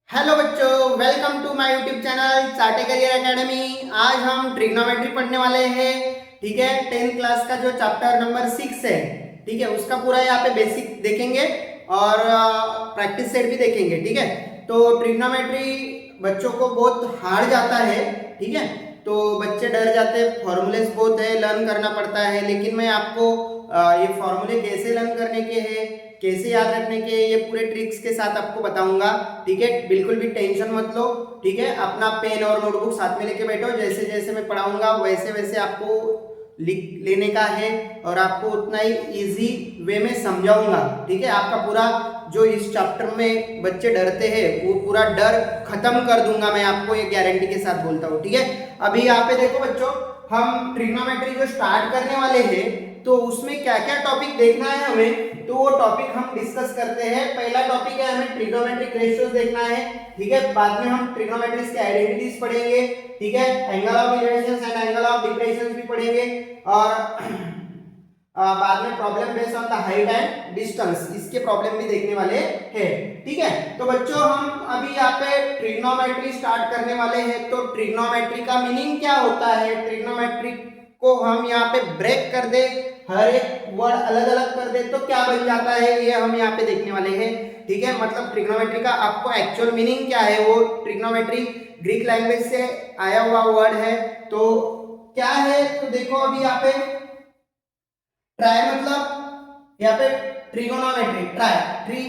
Hello बच्चों, welcome to my YouTube channel Chate career academy. आज हम ट्रिग्नोमेट्री पढ़ने वाले हैं। ठीक है, 10th क्लास का जो चैप्टर नंबर 6 है, ठीक है, उसका पूरा यहाँ पे बेसिक देखेंगे और प्रैक्टिस सेट भी देखेंगे। ठीक है, तो ट्रिग्नोमेट्री बच्चों को बहुत हार्ड जाता है। ठीक है, तो बच्चे डर जाते हैं, फॉर्मूलेस बहुत है, लर्न करना पड़ता है। लेकिन मैं आपको ये फॉर्मूले कैसे लर्न करने के हैं, कैसे याद रखने के, ये पूरे ट्रिक्स के साथ आपको बताऊंगा। ठीक है, बिल्कुल भी टेंशन मत लो। ठीक है, अपना पेन और नोटबुक साथ में लेके बैठो। जैसे जैसे मैं पढ़ाऊंगा वैसे वैसे आपको लिख लेने का है और आपको उतना ही इजी वे में समझाऊंगा। ठीक है, आपका पूरा जो इस चैप्टर में बच्चे डरते हैं वो पूरा डर खत्म कर दूंगा, मैं आपको ये गारंटी के साथ बोलता हूँ। ठीक है, अभी यहाँ पे देखो बच्चों, हम ट्रिग्नोमेट्री जो स्टार्ट करने वाले हैं तो उसमें क्या क्या टॉपिक देखना है हमें, तो वो टॉपिक हम डिस्कस करते हैं। पहला टॉपिक है हमें ट्रिग्नोमेट्रिक रेशियोज देखना है। ठीक है, बाद में हम ट्रिग्नोमेट्रिक्स के आइडेंटिटीज पढ़ेंगे। ठीक है, angle of elevation and angle of depression भी पढ़ेंगे और बाद में problem based on the height and distance, इसके प्रॉब्लम भी देखने वाले हैं। ठीक है, तो बच्चों हम अभी यहाँ पे ट्रिग्नोमेट्री स्टार्ट करने वाले हैं। तो ट्रिग्नोमेट्री का मीनिंग क्या होता है, ट्रिग्नोमेट्री को हम यहाँ पे ब्रेक कर दे, हर एक वर्ड अलग अलग कर दे तो क्या बन जाता है, ये हम यहाँ पे देखने वाले हैं। ठीक है, मतलब ट्रिग्नोमेट्री का आपको एक्चुअल मीनिंग क्या है, वो ट्रिग्नोमेट्री ग्रीक लैंग्वेज से आया हुआ वर्ड है। तो क्या है, तो देखो अभी यहाँ पे ट्राई मतलब यहाँ पे ट्रिगोनोमेट्री ट्राई थ्री,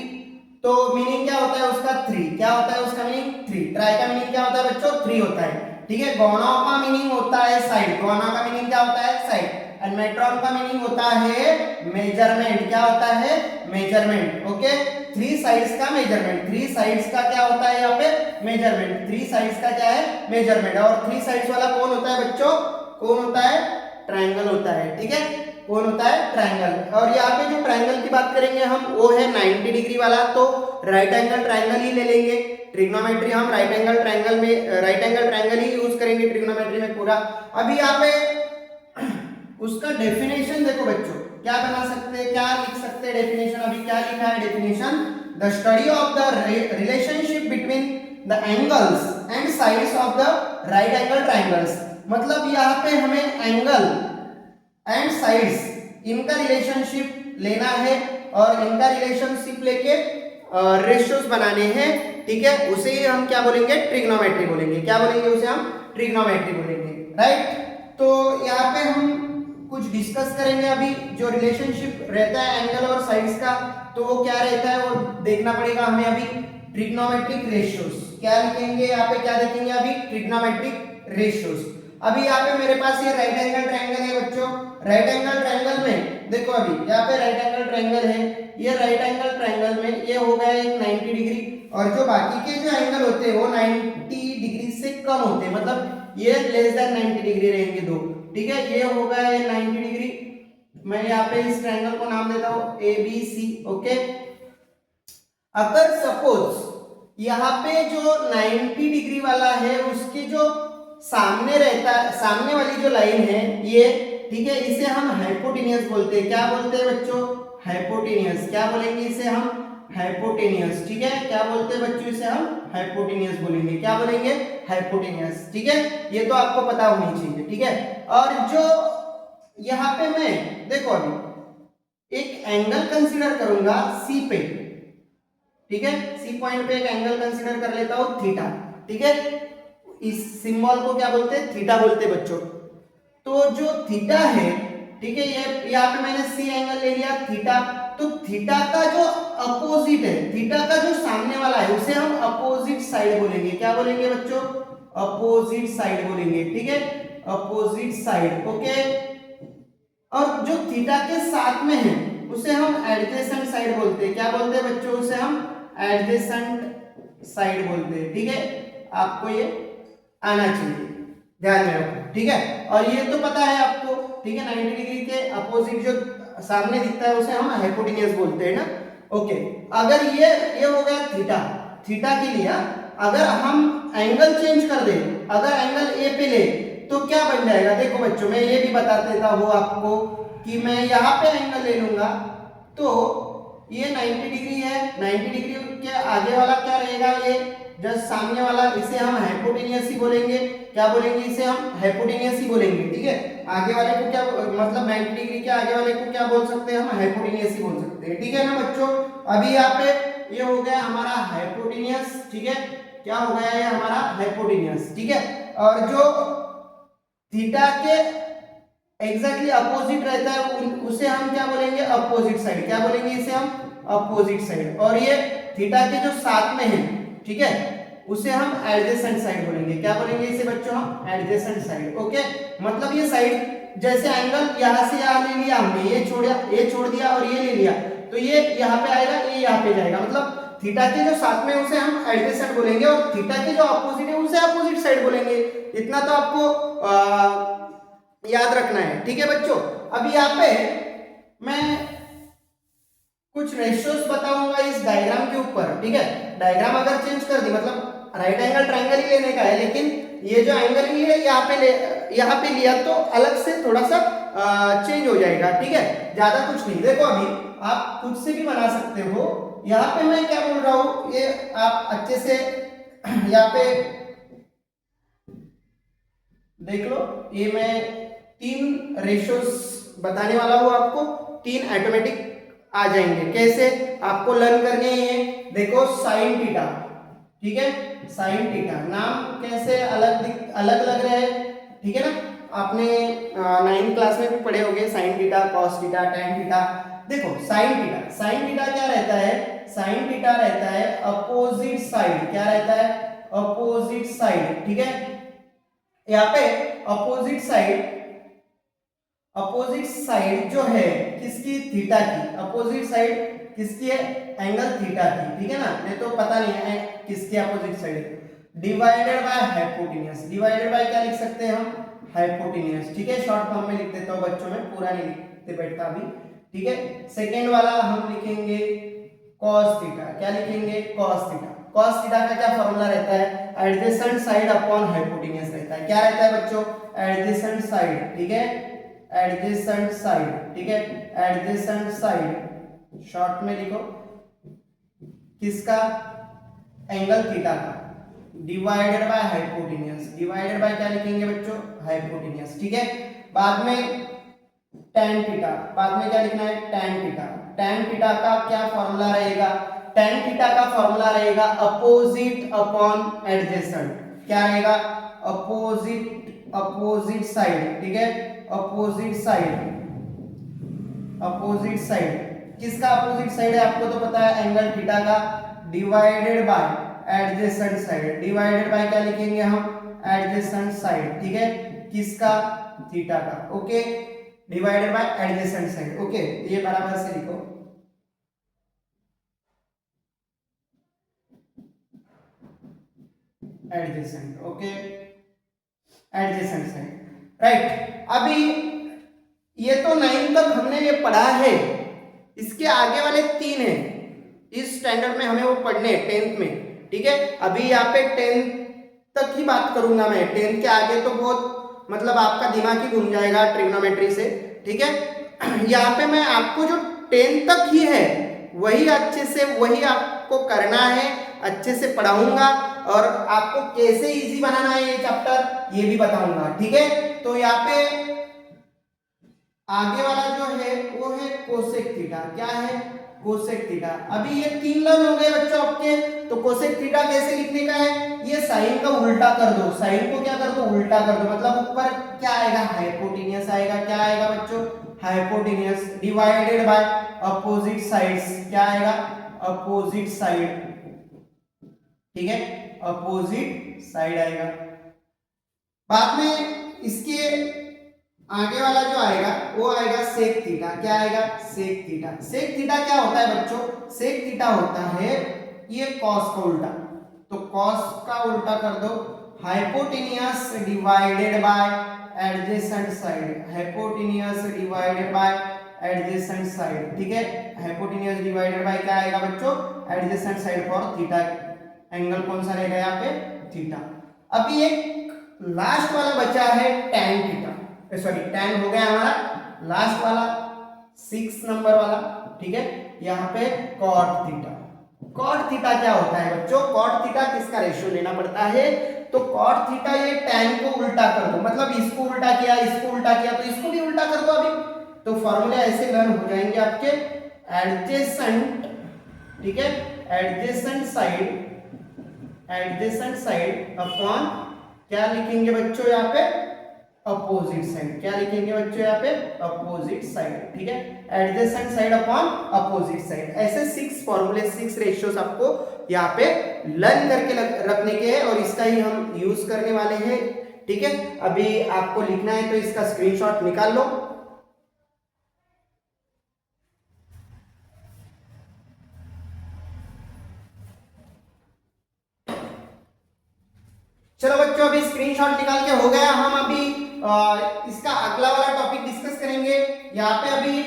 तो मीनिंग क्या होता है उसका, थ्री। क्या होता है उसका मीनिंग, थ्री। ट्राई का मीनिंग क्या होता है बच्चों, थ्री होता है। ठीक है, गोना का मीनिंग होता है साइड, गोना का मीनिंग क्या होता है, साइड। एंड मेट्रॉन का मीनिंग होता है मेजरमेंट। क्या होता है, मेजरमेंट। ओके, थ्री साइड्स का मेजरमेंट, थ्री साइड्स का क्या होता है यहाँ पे, मेजरमेंट। थ्री साइड्स का क्या है, मेजरमेंट। और थ्री साइड्स वाला कौन होता है बच्चों, कौन होता है, ट्रायंगल होता है। ठीक है, कौन होता है, ट्रायंगल। और यहाँ पे जो ट्रायंगल की बात करेंगे हम, वो है 90 डिग्री वाला, तो राइट एंगल ट्रायंगल ही ले लेंगे। ट्रिग्नोमेट्री हम राइट एंगल ट्रायंगल में, राइट एंगल ट्रायंगल ही यूज करेंगे ट्रिग्नोमेट्री में पूरा। अभी यहाँ पे उसका डेफिनेशन देखो बच्चों, क्या बना सकते हैं, क्या लिख सकते हैं डेफिनेशन। अभी क्या लिखा है definition, the study of the relationship between the angles and sides of the right angle triangles. मतलब यहाँ पे हमें एंगल एंड साइड्स, इनका रिलेशनशिप लेना है और इनका रिलेशनशिप लेके रेशियोज बनाने हैं। ठीक है, उसे ही हम क्या बोलेंगे, ट्रिग्नोमेट्री बोलेंगे। क्या बोलेंगे उसे, हम ट्रिग्नोमेट्री बोलेंगे। राइट, तो यहाँ पे हम कुछ डिस्कस करेंगे अभी। जो रिलेशनशिप रहता है एंगल और साइड्स का, तो वो क्या रहता है वो देखना पड़ेगा हमें अभी। ट्रिग्नोमेट्रिक रेशियोज क्या लिखेंगे यहाँ पे, क्या देखेंगे अभी, ट्रिग्नोमेट्रिक रेशियोज। अभी यहाँ पे मेरे पास ये राइट एंगल ट्रायंगल है बच्चों। राइट एंगल ट्रायंगल में देखो, अभी यहाँ पे राइट एंगल ट्रायंगल है, ये राइट एंगल ट्रायंगल में ये हो गया एक 90 डिग्री, और जो बाकी के जो एंगल होते हैं वो 90 डिग्री से कम होते हैं, मतलब ये लेस देन 90 डिग्री रहेंगे दो। ठीक है, ये हो गया ये 90 डिग्री। मैं यहाँ पे इस ट्रायंगल को नाम देता हूँ ए बी सी। ओके, अगर सपोज यहाँ पे जो 90 डिग्री वाला है उसके जो सामने रहता, सामने वाली जो लाइन है ये, ठीक है, इसे हम हाइपोटेनियस बोलते हैं। क्या बोलते हैं बच्चों, हाइपोटेनियस। क्या बोलेंगे इसे हम, हाइपोटेनियस। ठीक है, क्या बोलते हैं बच्चों, इसे हम हाइपोटेनियस बोलेंगे। क्या बोलेंगे, हाइपोटेनियस। ठीक है, ये तो आपको पता होनी चाहिए। ठीक है, और जो यहाँ पे मैं देखो अभी एक एंगल कंसीडर करूंगा सी पे। ठीक है, सी पॉइंट पे एक एंगल कंसीडर कर लेता हूं थीटा। ठीक है, इस सिंबल को क्या बोलते हैं, थीटा बोलते हैं बच्चों। तो जो थीटा है, ठीक है, ये यहाँ पे मैंने सी एंगल ले लिया थीटा, तो थीटा का जो अपोजिट है, थीटा का जो सामने वाला है उसे हम अपोजिट साइड बोलेंगे। क्या बोलेंगे बच्चों, अपोजिट साइड बोलेंगे। ठीक है, अपोजिट साइड। ओके, और जो थीटा के साथ में है उसे हम एडजेसेंट साइड बोलते हैं। क्या बोलते हैं बच्चों, उसे हम एडजेसेंट साइड बोलते हैं। ठीक है, आपको ये आना चाहिए, ध्यान में रखो। ठीक है, और ये तो पता है आपको। ठीक है, 90 डिग्री के अपोजिट जो सामने दिखता है उसे हम हाइपोटेनियस बोलते हैं ना। ओके, अगर ये हो गया थीटा, थीटा के लिए अगर हम एंगल चेंज कर दें, अगर एंगल ए पे ले तो क्या बन जाएगा। देखो बच्चों, मैं ये भी बता देता हूँ आपको कि मैं यहाँ पे एंगल ले लूंगा तो ये 90 डिग्री है, 90 डिग्री के आगे वाला क्या रहेगा, ये जस्ट सामने वाला इसे हम हाइपोटेनियस ही बोलेंगे। क्या बोलेंगे? इसे हम हाइपोटेनियस ही बोलेंगे। ठीक है, आगे वाले को क्या मतलब 90 डिग्री के आगे वाले को क्या बोल सकते हैं? हम हाइपोटेनियस ही बोल सकते हैं। ठीक है ना बच्चों, अभी यहाँ पे ये हो गया हमारा हाइपोटेनियस। ठीक है, क्या हो गया ये हमारा हाइपोटेनियस। ठीक है, और जो थीटा के एग्जैक्टली अपोजिट रहता है उसे हम क्या बोलेंगे? Opposite side. क्या बोलेंगे? इसे हम अपोजिट साइड। और ये थीटा के जो साथ में है, ठीक है, उसे हम एडजेसेंट साइड बोलेंगे। क्या बोलेंगे इसे बच्चों? हम एडजेसेंट साइड। ओके, मतलब ये साइड जैसे एंगल यहां से यहां ले लिया हमने, ये छोड़ दिया और ये ले लिया, तो ये यहाँ पे आएगा, ये यहाँ पे जाएगा। मतलब थीटा के जो साथ में उसे हम एडजेसेंट बोलेंगे और थीटा के जो अपोजिट है उसे अपोजिट साइड बोलेंगे। इतना तो आपको याद रखना है। ठीक है बच्चों, अब यहाँ पे मैं कुछ रेशियोज बताऊंगा इस डायग्राम के ऊपर। ठीक है, डायग्राम अगर चेंज कर दी, मतलब राइट एंगल ट्रायंगल ही लेने का है, लेकिन ये जो एंगल ही है यहाँ पे लिया तो अलग से थोड़ा सा चेंज हो जाएगा। ठीक है, ज्यादा कुछ नहीं। देखो अभी आप खुद से भी बना सकते हो। यहाँ पे मैं क्या बोल रहा हूँ, ये आप अच्छे से यहाँ पे देख लो। ये मैं 3 रेशियोज बताने वाला हूँ आपको, 3 ऑटोमेटिक आ जाएंगे। कैसे आपको लर्न करने हैं? देखो साइन थीटा, ठीक है, साइन थीटा नाम कैसे अलग अलग लग रहा है। ठीक है ना, आपने 9th क्लास में भी पढ़े होंगे sine theta, cos theta, tan theta. देखो साइन थीटा क्या रहता है? साइन थीटा रहता है अपोजिट साइड। क्या रहता है? Opposite side. ठीक है, यहाँ पे अपोजिट साइड जो है किसकी? थीटा की। अपोजिट साइड किसकी है? एंगल थीटा की। ठीक है ना, नहीं तो पता नहीं है किसकी opposite side. Divided by hypotenuse. Divided by क्या लिख सकते हैं हम? हाइपोटेनियस। ठीक है, शॉर्ट फॉर्म में लिख देता हूं बच्चों, में पूरा नहीं लिखते बैठता अभी। ठीक है, सेकेंड वाला हम लिखेंगे cos थीटा। क्या लिखेंगे? cos theta. cos थीटा का क्या फॉर्मूला रहता है? एडजेसेंट साइड अपॉन हाइपोटेनियस रहता है। क्या रहता है बच्चों? Adjacent side. ठीक है, एडजेसेंट साइड। ठीक है, एडजेसेंट साइड शॉर्ट में लिखो किसका? एंगल थीटा का, divided by hypotenuse. Divided by क्या लिखेंगे बच्चों? हाइपोटेनियस। ठीक है, बाद में tan थीटा, बाद में क्या लिखना है? tan theta. tan थीटा का क्या फॉर्मूला रहेगा? tan थीटा का फॉर्मूला रहेगा अपोजिट अपॉन एडजेसेंट। क्या रहेगा? Opposite side. ठीक है, अपोजिट साइड किसका अपोजिट साइड है? आपको तो पता है एंगल थीटा का, divided by adjacent side. Divided by क्या लिखेंगे हम? Adjacent side. ठीक है, किसका? थीटा का। Okay, divided by adjacent side. Okay, ये बराबर से लिखो। Adjacent. Okay, adjacent side. Right, अभी ये तो 9 तक हमने ये पढ़ा है। इसके आगे वाले 3 हैं इस स्टैंडर्ड में, हमें वो पढ़ने हैं 10th में। ठीक है, अभी यहाँ पे 10th तक ही बात करूंगा मैं। 10th के आगे तो बहुत मतलब आपका दिमाग ही घूम जाएगा ट्रिग्नोमेट्री से। ठीक है, यहाँ पे मैं आपको जो 10th तक ही है वही अच्छे से वही आपको करना है, अच्छे से पढ़ाऊंगा और आपको कैसे इजी बनाना है ये चैप्टर ये भी बताऊंगा। ठीक है, तो यहाँ पे आगे वाला जो है वो है कोसेक थीटा। क्या है? Cosec theta. अभी ये 3 लर्न हो गए बच्चों आपके। तो कोसेक थीटा कैसे लिखने का है? ये साइन का उल्टा कर दो। साइन को क्या कर दो? उल्टा कर दो। मतलब ऊपर क्या आएगा? हाइपोटेनियस आएगा। क्या आएगा बच्चों? Hypotenuse. Divided by opposite sides. क्या आएगा? Opposite side. ठीक है, अपोजिट साइड आएगा। बाद में इसके आगे वाला जो आएगा वो आएगा सेक थीटा। क्या आएगा? Sec theta. सेक थीटा क्या होता है बच्चों? सेक थीटा होता है ये कॉस का उल्टा। तो कॉस का उल्टा कर दो hypotenuse divided by adjacent side. Hypotenuse divided by adjacent side. ठीक है, हाइपोटेनियस डिवाइडेड बाय क्या आएगा बच्चों? Adjacent side for theta. Angle कौन सा रहेगा यहाँ पे? थीटा। अभी एक लास्ट वाला बचा है tan थीटा। सॉरी, tan हो गया हमारा। लास्ट वाला 6 नंबर वाला, ठीक है, यहाँ पे cot थीटा। कॉट थीटा क्या होता है बच्चों? कॉट थीटा किसका रेशियो लेना पड़ता है? तो कॉट थीटा ये tan को उल्टा कर दो, मतलब इसको उल्टा किया, इसको उल्टा किया, तो इसको भी उल्टा कर दो अभी। तो फॉर्मूले ऐसे लर्न हो जाएंगे आपके, एडजेसेंट, ठीक है, एडजेसेंट साइड अपॉन क्या लिखेंगे बच्चों यहाँ पे? Opposite side. क्या लिखेंगे बच्चों यहाँ पे? अपोजिट साइड, ठीक है, adjacent side upon opposite side. ऐसे 6 फॉर्मूले, 6 रेशियोस आपको यहाँ पे लर्न करके रखने के हैं और इसका ही हम यूज करने वाले हैं, ठीक है। अभी आपको लिखना है तो इसका स्क्रीनशॉट निकाल लो। चलो बच्चों, अभी स्क्रीनशॉट निकाल के हो गया। हम अभी इसका अगला वाला टॉपिक डिस्कस करेंगे। यहाँ पे अभी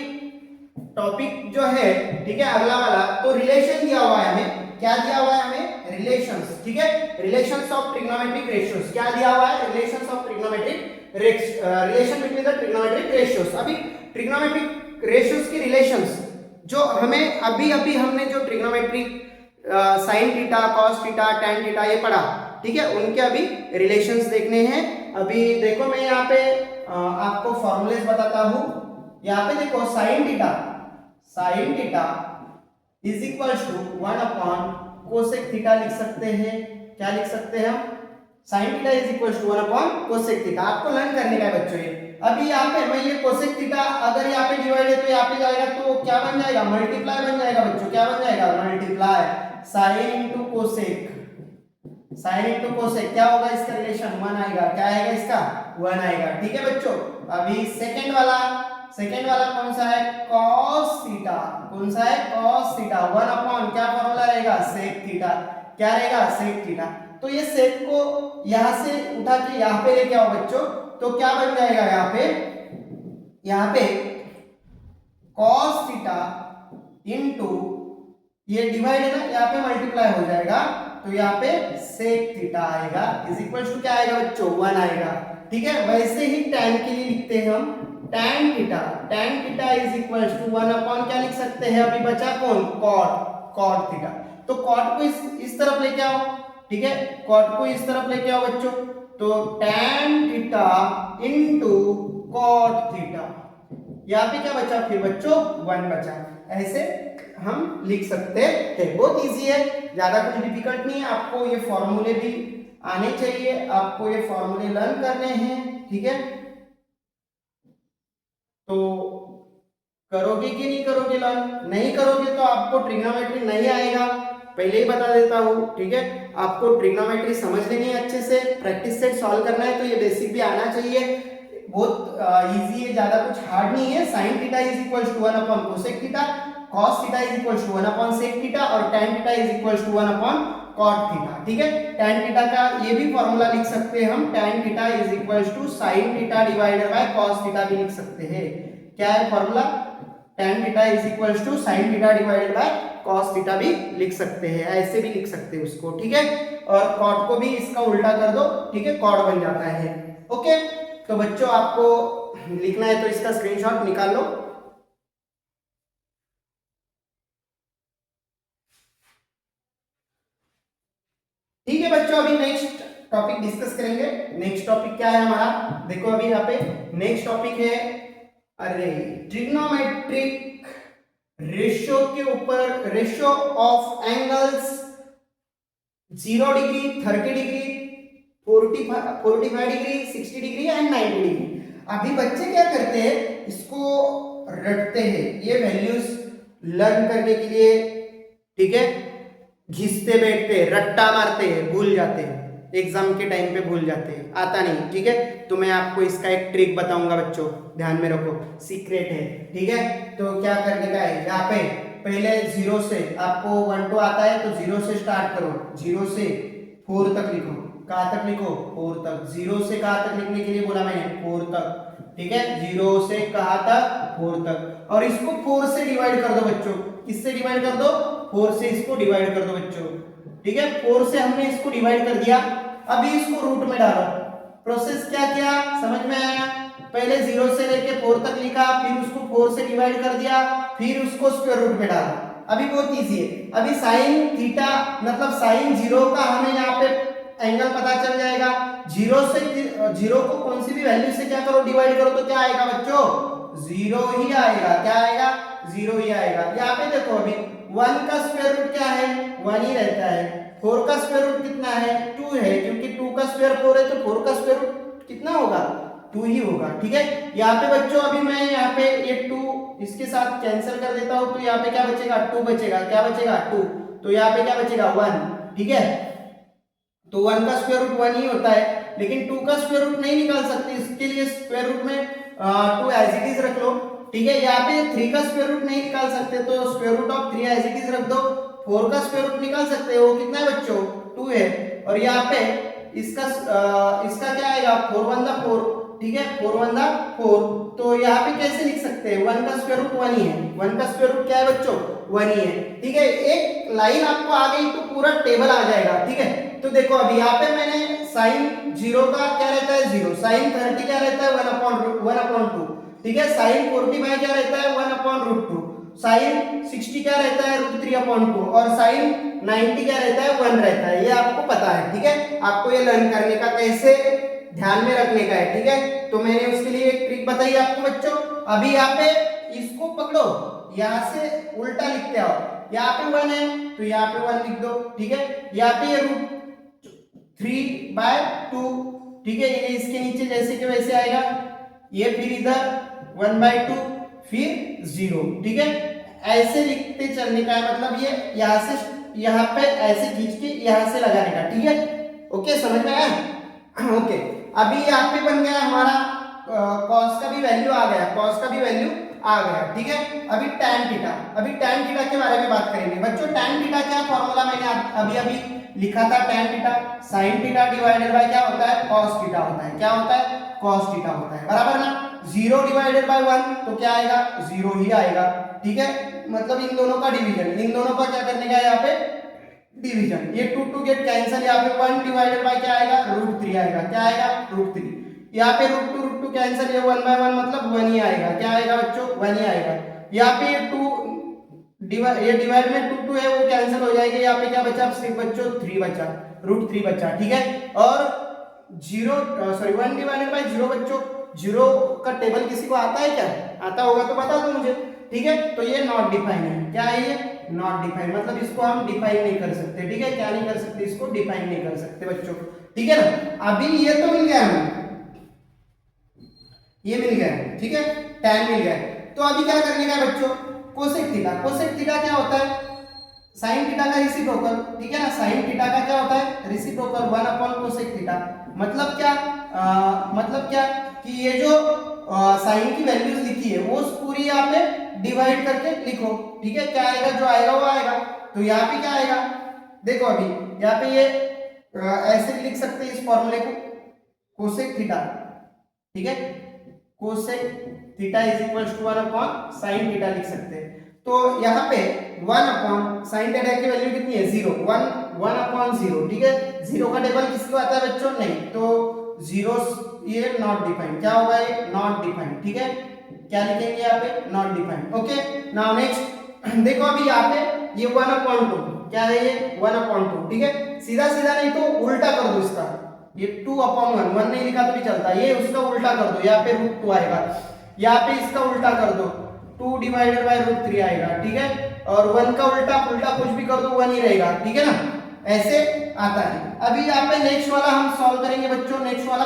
टॉपिक जो है, ठीक है, अगला वाला तो रिलेशन दिया हुआ है हमें। क्या दिया हुआ है हमें? रिलेशंस, ठीक है, रिलेशंस ऑफ ट्रिग्नोमेट्रिक रेशियोज। क्या दिया हुआ है? Relations of trigonometric relation between the trigonometric ratios. अभी ट्रिग्नोमेट्रिक रेशियोज की रिलेशंस जो हमें अभी अभी हमने जो trigonometric sine theta, cos theta, tan theta ये पढ़ा, ठीक है, उनके अभी रिलेशंस देखने हैं। अभी देखो मैं यहाँ पे आपको फॉर्मूलेस बताता हूं। यहाँ पे देखो sine theta is equal to 1 upon cosec theta लिख सकते हैं। क्या लिख सकते हैं हम? Sine theta is equal to 1 upon cosec theta. आपको लर्न करने का है बच्चों ये। अभी यहाँ पे मैं ये कोसेक थीटा अगर यहाँ पे डिवाइड है तो यहाँ पे जाएगा तो क्या बन जाएगा? मल्टीप्लाई बन जाएगा बच्चों। क्या बन जाएगा? Multiply sine into cosec. Sine into cosec क्या होगा? इसका रिलेशन 1 आएगा। क्या आएगा इसका? 1 आएगा, ठीक है बच्चों। अभी सेकंड वाला कौन सा है? Cos theta. कौन सा है? Cos theta. 1 अपॉन क्या फॉर्मूला रहेगा? Sec theta. क्या रहेगा? Sec theta. तो ये सेक को यहां से उठा के यहां पे लेके आओ बच्चों, तो क्या बन जाएगा यहाँ पे कॉस थीटा इनटू ये डिवाइड है ना, यहाँ पे मल्टीप्लाई हो जाएगा तो यहाँ पे सेक थीटा आएगा इज इक्वल टू क्या आएगा बच्चों? 1 आएगा, ठीक है। वैसे ही tan के लिए लिखते हैं हम tan theta is equal to 1 upon क्या लिख सकते हैं? अभी बचा कौन? Cot theta. तो कॉट को इस तरफ लेके आओ, ठीक है, कॉट को इस तरफ लेके आओ बच्चों, तो tan theta into cot theta. यहाँ पे क्या बचा फिर बच्चों? 1 बचा। ऐसे हम लिख सकते हैं। बहुत इजी है, ज्यादा कुछ डिफिकल्ट नहीं है। आपको ये फॉर्मूले भी आने चाहिए, आपको ये फॉर्मूले लर्न करने हैं, ठीक है। तो करोगे कि नहीं करोगे लर्न? नहीं करोगे तो आपको ट्रिग्नोमेट्री नहीं आएगा, पहले ही बता देता हूँ, ठीक है। आपको ट्रिग्नोमेट्री समझ लेनी है अच्छे से, प्रैक्टिस सेट सॉल्व करना है तो ये बेसिक भी आना चाहिए। बहुत इजी है, ज्यादा कुछ हार्ड नहीं है। Sine theta is equal to 1 upon cosec theta, cos theta is equal to 1 upon sec theta और tan theta is equal to 1 upon cot theta, ठीक है। tan थीटा का ये भी फॉर्मूला लिख सकते हैं हम, tan theta is equal to sin theta divided by cos theta भी लिख सकते हैं। क्या है formula? tan theta is equal to sin theta divided by cos theta भी लिख सकते हैं, ऐसे भी लिख सकते हैं उसको, ठीक है। और cot को भी इसका उल्टा कर दो, ठीक है, cot बन जाता है। ओके, तो बच्चों आपको लिखना है तो इसका स्क्रीनशॉट निकाल लो। ठीक है बच्चों, अभी नेक्स्ट टॉपिक डिस्कस करेंगे। नेक्स्ट टॉपिक क्या है हमारा? देखो अभी यहाँ पे नेक्स्ट टॉपिक है, अरे ट्रिग्नोमेट्रिक रेशियो के ऊपर, ratio of angles 0 degree, 30 degree, 45 degree, 60 degree and 90 degree. अभी बच्चे क्या करते हैं? इसको रटते हैं, ये वैल्यूज लर्न करने के लिए, ठीक है, घिसते बैठते, रट्टा मारते हैं, भूल जाते हैं, एग्जाम के टाइम पे भूल जाते हैं, आता नहीं, ठीक है। तो मैं आपको इसका एक ट्रिक बताऊंगा बच्चों, ध्यान में रखो, सीक्रेट है, ठीक है। तो क्या करने का है? यहाँ पे पहले 0 से, आपको 1 2 आता है तो 0 से स्टार्ट करो, 0 से 4 तक लिखो। कहाँ तक लिखो? 4 तक। 0 से कहाँ तक लिखने के लिए बोला मैंने? 4 तक, ठीक है। 0 से कहाँ तक? 4 तक। और इसको 4 से डिवाइड कर दो बच्चों। किससे डिवाइड कर दो? 4 से इसको डिवाइड कर दो बच्चों, ठीक है। 4 से हमने इसको डिवाइड कर दिया, अभी इसको रूट में डालो। प्रोसेस क्या किया समझ में आया? पहले 0 से लेके 4 तक लिखा, फिर उसको 4 से डिवाइड कर दिया, फिर उसको स्क्वायर रूट में डाला। अभी बहुत इजी है। अभी साइन थीटा मतलब साइन 0 का हमें यहाँ पे एंगल पता चल जाएगा। 0 को कौन सी भी वैल्यू से क्या करो, डिवाइड करो तो क्या आएगा बच्चों, 0 ही आएगा। क्या आएगा, 0 ही आएगा। यहाँ पे देखो अभी 1 का स्क्वायर रूट क्या है, 1 ही रहता है। 4 का स्क्वायर रूट कितना है, 2 है, क्योंकि 2 का स्क्वायर 4 है तो 4 का स्क्वायर रूट कितना होगा, 2 ही होगा। ठीक है, यहाँ पे बच्चों अभी मैं यहाँ पे ये 2 इसके साथ कैंसिल कर देता हूँ, तो यहाँ पे क्या बचेगा, 2 बचेगा। क्या बचेगा, 2। तो यहाँ पे क्या बचेगा, 1। ठीक है, तो 1 का स्क्वायर रूट 1 ही होता है, लेकिन 2 का स्क्वायर रूट नहीं निकाल सकते। इसके लिए स्क्वायर रूट में 2 एज इट इज रख लो। ठीक है, यहाँ पे 3 का स्क्वायर रूट नहीं निकाल सकते तो square root of 3 as it is रख दो। 4 का स्क्वायर रूट निकाल सकते हो, कितना है बच्चों, 2 है। और यहाँ पे इसका क्या आएगा, 4 1 दा 4। ठीक है, 4 1 दा 4। तो यहाँ पे कैसे लिख सकते हैं, 1 का स्क्वायर रूट 1 ही है। 1 का स्क्वायर रूट क्या है बच्चों, 1 ही है। ठीक है, एक लाइन आपको आ गई तो पूरा टेबल आ जाएगा। ठीक है, तो देखो अभी यहाँ पे मैंने साइन 0 का क्या रहता है, 0। साइन 30 क्या रहता है, 1/2। ठीक है, साइन 45 क्या रहता है, 1/√2। साइन 60 क्या रहता है, √3/2। और साइन 90 क्या रहता है, 1 रहता है। ये आपको पता है। ठीक है, आपको ये लर्न करने का, कैसे ध्यान में रखने का है। ठीक है, तो मैंने उसके लिए एक ट्रिक बताई आपको बच्चों। अभी यहाँ पे इसको पकड़ो, यहाँ से उल्टा लिखते आओ। यहाँ पे 1 है तो यहाँ पे 1 लिख दो। ठीक है, यहाँ पे ये √3/2। ठीक है, ये इसके नीचे जैसे कि वैसे आएगा, ये फिर इधर 1/2, फिर 0। ठीक है, ऐसे लिखते चलने का है, मतलब ये यहाँ से यहाँ पे ऐसे खींच के यहाँ से लगाने का। ठीक है, ओके, समझ में आया। ओके, अभी यहाँ पे बन गया हमारा कॉस का भी वैल्यू आ गया, कॉस का भी वैल्यू आ गया। ठीक है, अभी tan थीटा, अभी tan थीटा के बारे में बात करेंगे बच्चों। tan थीटा क्या फॉर्मूला मैंने अभी अभी लिखा था, tan theta sin theta divided by क्या होता है, cos थीटा होता है। क्या होता है, cos थीटा होता है, बराबर ना। 0 डिवाइडेड बाय 1 तो क्या आएगा, 0 ही आएगा। ठीक है, मतलब इन दोनों का डिवीजन, इन दोनों का क्या करने का है, यहाँ पे डिवीजन। ये 2 गेट कैंसिल, यहाँ पे 1 डिवाइडेड बाय क्या आएगा, √3 आएगा। क्या आएगा, √3। यहाँ पे √2 कैंसिल, ये 1/1 मतलब 1 ही आएगा। क्या आएगा बच्चों, 1 ही आएगा। यहाँ पे ये डिवाइड में 2 है, वो कैंसिल हो जाएगा। यहाँ पे क्या बचा, सिर्फ बच्चों 3 बचा, √3 बचा। ठीक है, और 1 डिवाइडेड बाय 0 बच्चों, 0 का टेबल किसी को आता है क्या, आता होगा तो बता दो मुझे। ठीक है, तो ये नॉट डिफाइन है। क्या है ये, नॉट डिफाइन, मतलब इसको हम डिफाइन नहीं कर सकते। ठीक है, क्या नहीं कर सकते, इसको डिफाइन नहीं कर सकते बच्चों। ठीक है ना, अभी ये तो मिल गया हमें, ये मिल गया। ठीक है, tan मिल गया। तो अभी क्या करने का है बच्चों, कोसेक थीटा। कोसेक थीटा क्या होता है, साइन थीटा का रेसिप्रोकल। ठीक है ना, साइन थीटा का क्या होता है, रेसिप्रोकल 1/कोसेक थीटा। मतलब क्या, मतलब क्या कि ये जो साइन की वैल्यूज लिखी है वो पूरी यहाँ पे डिवाइड करके लिखो। ठीक है, क्या आएगा, जो आएगा वो आएगा। तो यहाँ पे क्या आएगा, देखो अभी यहाँ पे ये ऐसे भी लिख सकते हैं इस फॉर्मूले को, कोसेक थीटा। ठीक है, cosec theta is equal to 1/sin theta लिख सकते हैं। तो यहाँ पे 1/sin थीटा की वैल्यू कितनी है, 0। 1/0। ठीक है, 0 का टेबल किसको आता है बच्चों, नहीं, तो 0 ये नॉट डिफाइंड। क्या होगा, ये नॉट डिफाइंड। ठीक है, क्या लिखेंगे यहाँ पे, not defined. Okay, now next देखो अभी यहाँ पे ये 1/2 क्या है, ये 1/2। ठीक है, सीधा सीधा नहीं तो उल्टा कर दो इसका, ये 2/1, 1 नहीं लिखा तो भी चलता है, ये उसका उल्टा कर दो, यहाँ पे √2 आएगा। यहाँ पे इसका उल्टा कर दो, 2 डिवाइडेड बाय √3 आएगा। ठीक है, और 1 का उल्टा कुछ भी कर दो 1 ही रहेगा। ठीक है ना, ऐसे आता है। अभी यहाँ पे नेक्स्ट वाला हम सॉल्व करेंगे बच्चों। नेक्स्ट वाला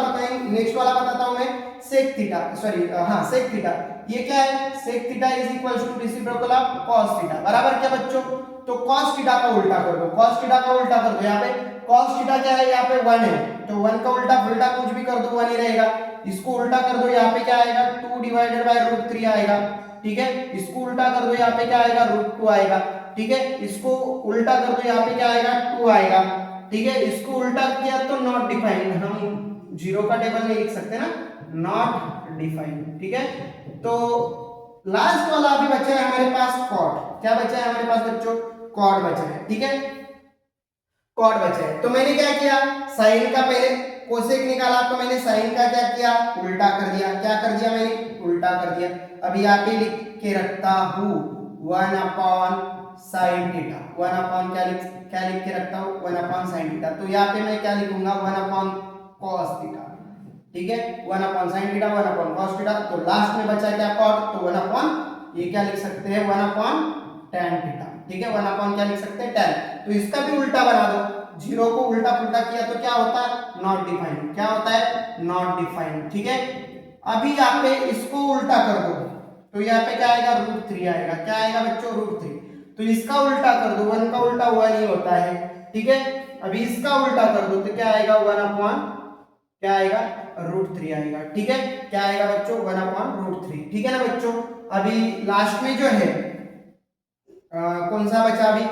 बताता हूं मैं, सेक थीटा, सॉरी हाँ सेक थीटा। ये क्या है, sec theta is equal to reciprocal of cos theta, बराबर क्या बच्चों, तो cos थीटा का उल्टा कर दो, cos थीटा का उल्टा कर दो। यहाँ पे cos थीटा क्या है, यहाँ पे 1 है, तो 1 का उल्टा कुछ भी कर दो 1 ही रहेगा। इसको उल्टा कर दो, यहाँ पे क्या आएगा, 2 डिवाइडेड बाय √3 आएगा। ठीक है, इसको उल्टा कर दो, यहाँ पे क्या आएगा, √2 आएगा। ठीक है, इसको उल्टा कर दो, यहाँ पे क्या आएगा, 2 आएगा। ठीक है, इसको उल्टा किया तो नॉट डिफाइंड, हम 0 का टेबल नहीं लिख सकते ना, नॉट डिफाइंड। ठीक है, तो लास्ट वाला अभी बचा है हमारे पास कॉट। क्या बचा है हमारे पास बच्चों, कॉट बचा है। ठीक है, कॉट बचा है। तो मैंने क्या किया, साइन का पहले कोसेक निकाला, तो मैंने साइन का क्या किया, उल्टा कर दिया। क्या कर दिया मैंने, उल्टा कर दिया। अभी यहाँ पे लिख के रखता हूं 1/sin साइन थीटा, 1 अपॉन क्या लिख के रखता हूँ 1 अपॉन साइन थीटा। तो यहाँ पे मैं क्या लिखूंगा 1 अपॉन कॉस थीटा, ठीक है 1 upon sine theta 1 upon cos theta. तो लास्ट में बचा क्या कॉट, तो 1 अपॉन ये क्या लिख सकते हैं 1 अपॉन tan थीटा, ठीक है 1 अपॉन क्या लिख सकते हैं tan। तो इसका भी उल्टा बना दो, जीरो को उल्टा पुल्टा किया तो क्या होता है नॉट डिफाइंड, क्या होता है नॉट डिफाइंड, ठीक है। अभी यहाँ पे इसको उल्टा कर दो तो यहाँ पे क्या आएगा √3 आएगा, क्या आएगा बच्चों √3। तो इसका उल्टा कर दो, 1 का उल्टा 1 ही होता है, ठीक है। अभी इसका उल्टा कर दो तो क्या आएगा 1 अपॉन क्या आएगा √3 आएगा, ठीक है। क्या आएगा बच्चों 1 अपॉन √3, ठीक है ना बच्चों। अभी लास्ट में जो है कौन सा बचा अभी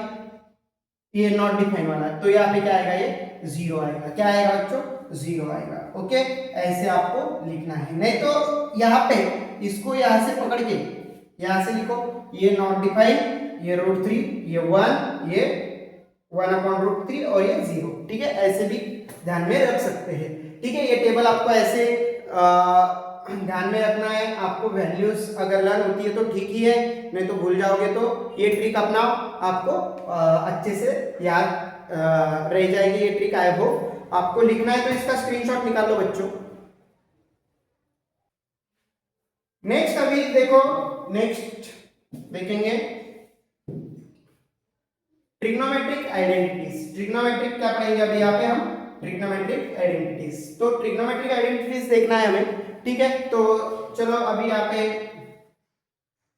ये नॉट डिफाइन वाला, तो यहाँ पे क्या आएगा ये 0 आएगा, क्या आएगा बच्चों 0 आएगा, ओके। ऐसे आपको लिखना है, नहीं तो यहाँ पे इसको यहाँ से पकड़ के यहाँ से लिखो ये नॉट डिफाइन, ये √3, ये 1, ये 1 अपॉन √3 और ये 0, ठीक है। ऐसे भी ध्यान में रख सकते हैं, ठीक है। ये टेबल आपको ऐसे ध्यान में रखना है, आपको वैल्यूज अगर लर्न होती है तो ठीक ही है, नहीं तो भूल जाओगे तो ये ट्रिक अपनाओ, आपको अच्छे से याद रह जाएगी ये ट्रिक। आई होप आपको लिखना है तो इसका स्क्रीनशॉट निकाल लो बच्चों। नेक्स्ट अभी देखो, नेक्स्ट देखेंगे ट्रिग्नोमेट्रिक आइडेंटिटीज। ट्रिग्नोमेट्रिक क्या पढ़ेंगे अभी यहाँ पे हम ट्रिग्नोमेट्रिक आइडेंटिटीज। तो ट्रिग्नोमेट्रिक आइडेंटिटीज देखना है हमें, ठीक है। तो चलो अभी यहाँ पे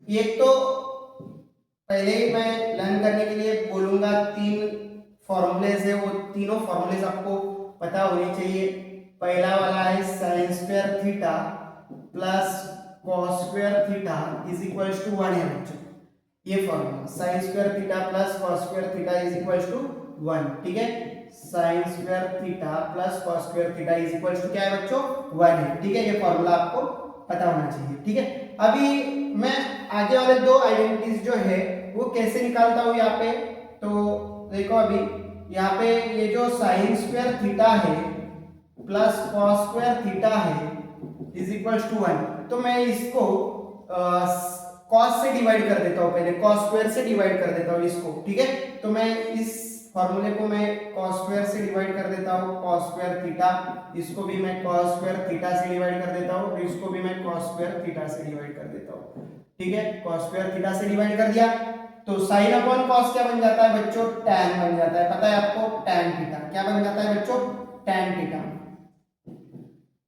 ये तो पहले ही मैं लर्न करने के लिए बोलूंगा 3 फॉर्मूलेज है, वो तीनों फॉर्मूलेज आपको पता होने चाहिए। पहला वाला है sine square theta plus cos square theta is equals to 1 है बच्चों, ये formula sine square theta plus cos square theta is equals to 1, ठीक है। Sine square theta plus cos square theta is equals to क्या है बच्चों 1 है, ठीक है। ये फॉर्मूला आपको पता होना चाहिए, ठीक है। अभी मैं आगे वाले 2 आइडेंटिटीज जो है वो कैसे निकालता हूँ यहाँ पे, तो देखो अभी यहाँ पे ये जो साइन स्क्वायर थीटा है प्लस कॉस स्क्वायर थीटा है इज इक्वल्स टू 1, तो मैं इसको कॉस से डिवाइड कर देता हूँ, पहले कॉस स्क्वायर से डिवाइड कर देता हूँ इसको, ठीक है। तो मैं इस फॉर्मूले को मैं cos स्क्वायर से डिवाइड कर देता हूँ cos स्क्वायर थीटा, इसको भी मैं cos स्क्वायर थीटा से डिवाइड कर देता हूँ, इसको भी मैं cos स्क्वायर थीटा से डिवाइड कर देता हूँ, ठीक है। cos स्क्वायर थीटा से डिवाइड कर दिया तो sin अपॉन cos क्या बन जाता है बच्चों tan बन जाता है, पता है आपको tan थीटा क्या बन जाता है बच्चों tan theta,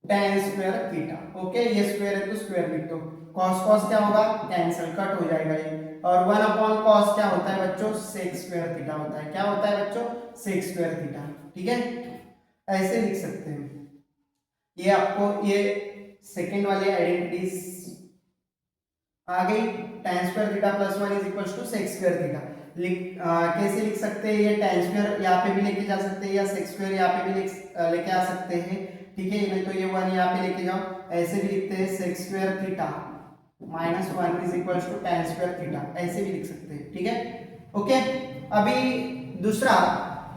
tan square theta, okay. ये स्क्वायर है तो स्क्वायर लिख दो, cos cos क्या होगा कैंसिल कट हो जाएगा ये, और 1 अपॉन cos क्या होता है बच्चों sec स्क्वायर थीटा होता है, क्या होता है बच्चों sec स्क्वायर थीटा, ठीक है। ऐसे लिख सकते हैं। ये आपको ये सेकंड वाली आइडेंटिटीज आ गई, tan square theta plus 1 is equals to sec square theta. कैसे लिख सकते हैं, ये tan स्क्वायर यहाँ पे भी लेके जा सकते हैं या sec स्क्वायर यहाँ पे भी लेके आ सकते हैं, ठीक है। नहीं तो ये 1 यहाँ पे लेके जाओ, ऐसे भी लिखते हैं sec square theta minus 1 is equals to tan square theta, ऐसे भी लिख सकते हैं, ठीक है, ओके। अभी दूसरा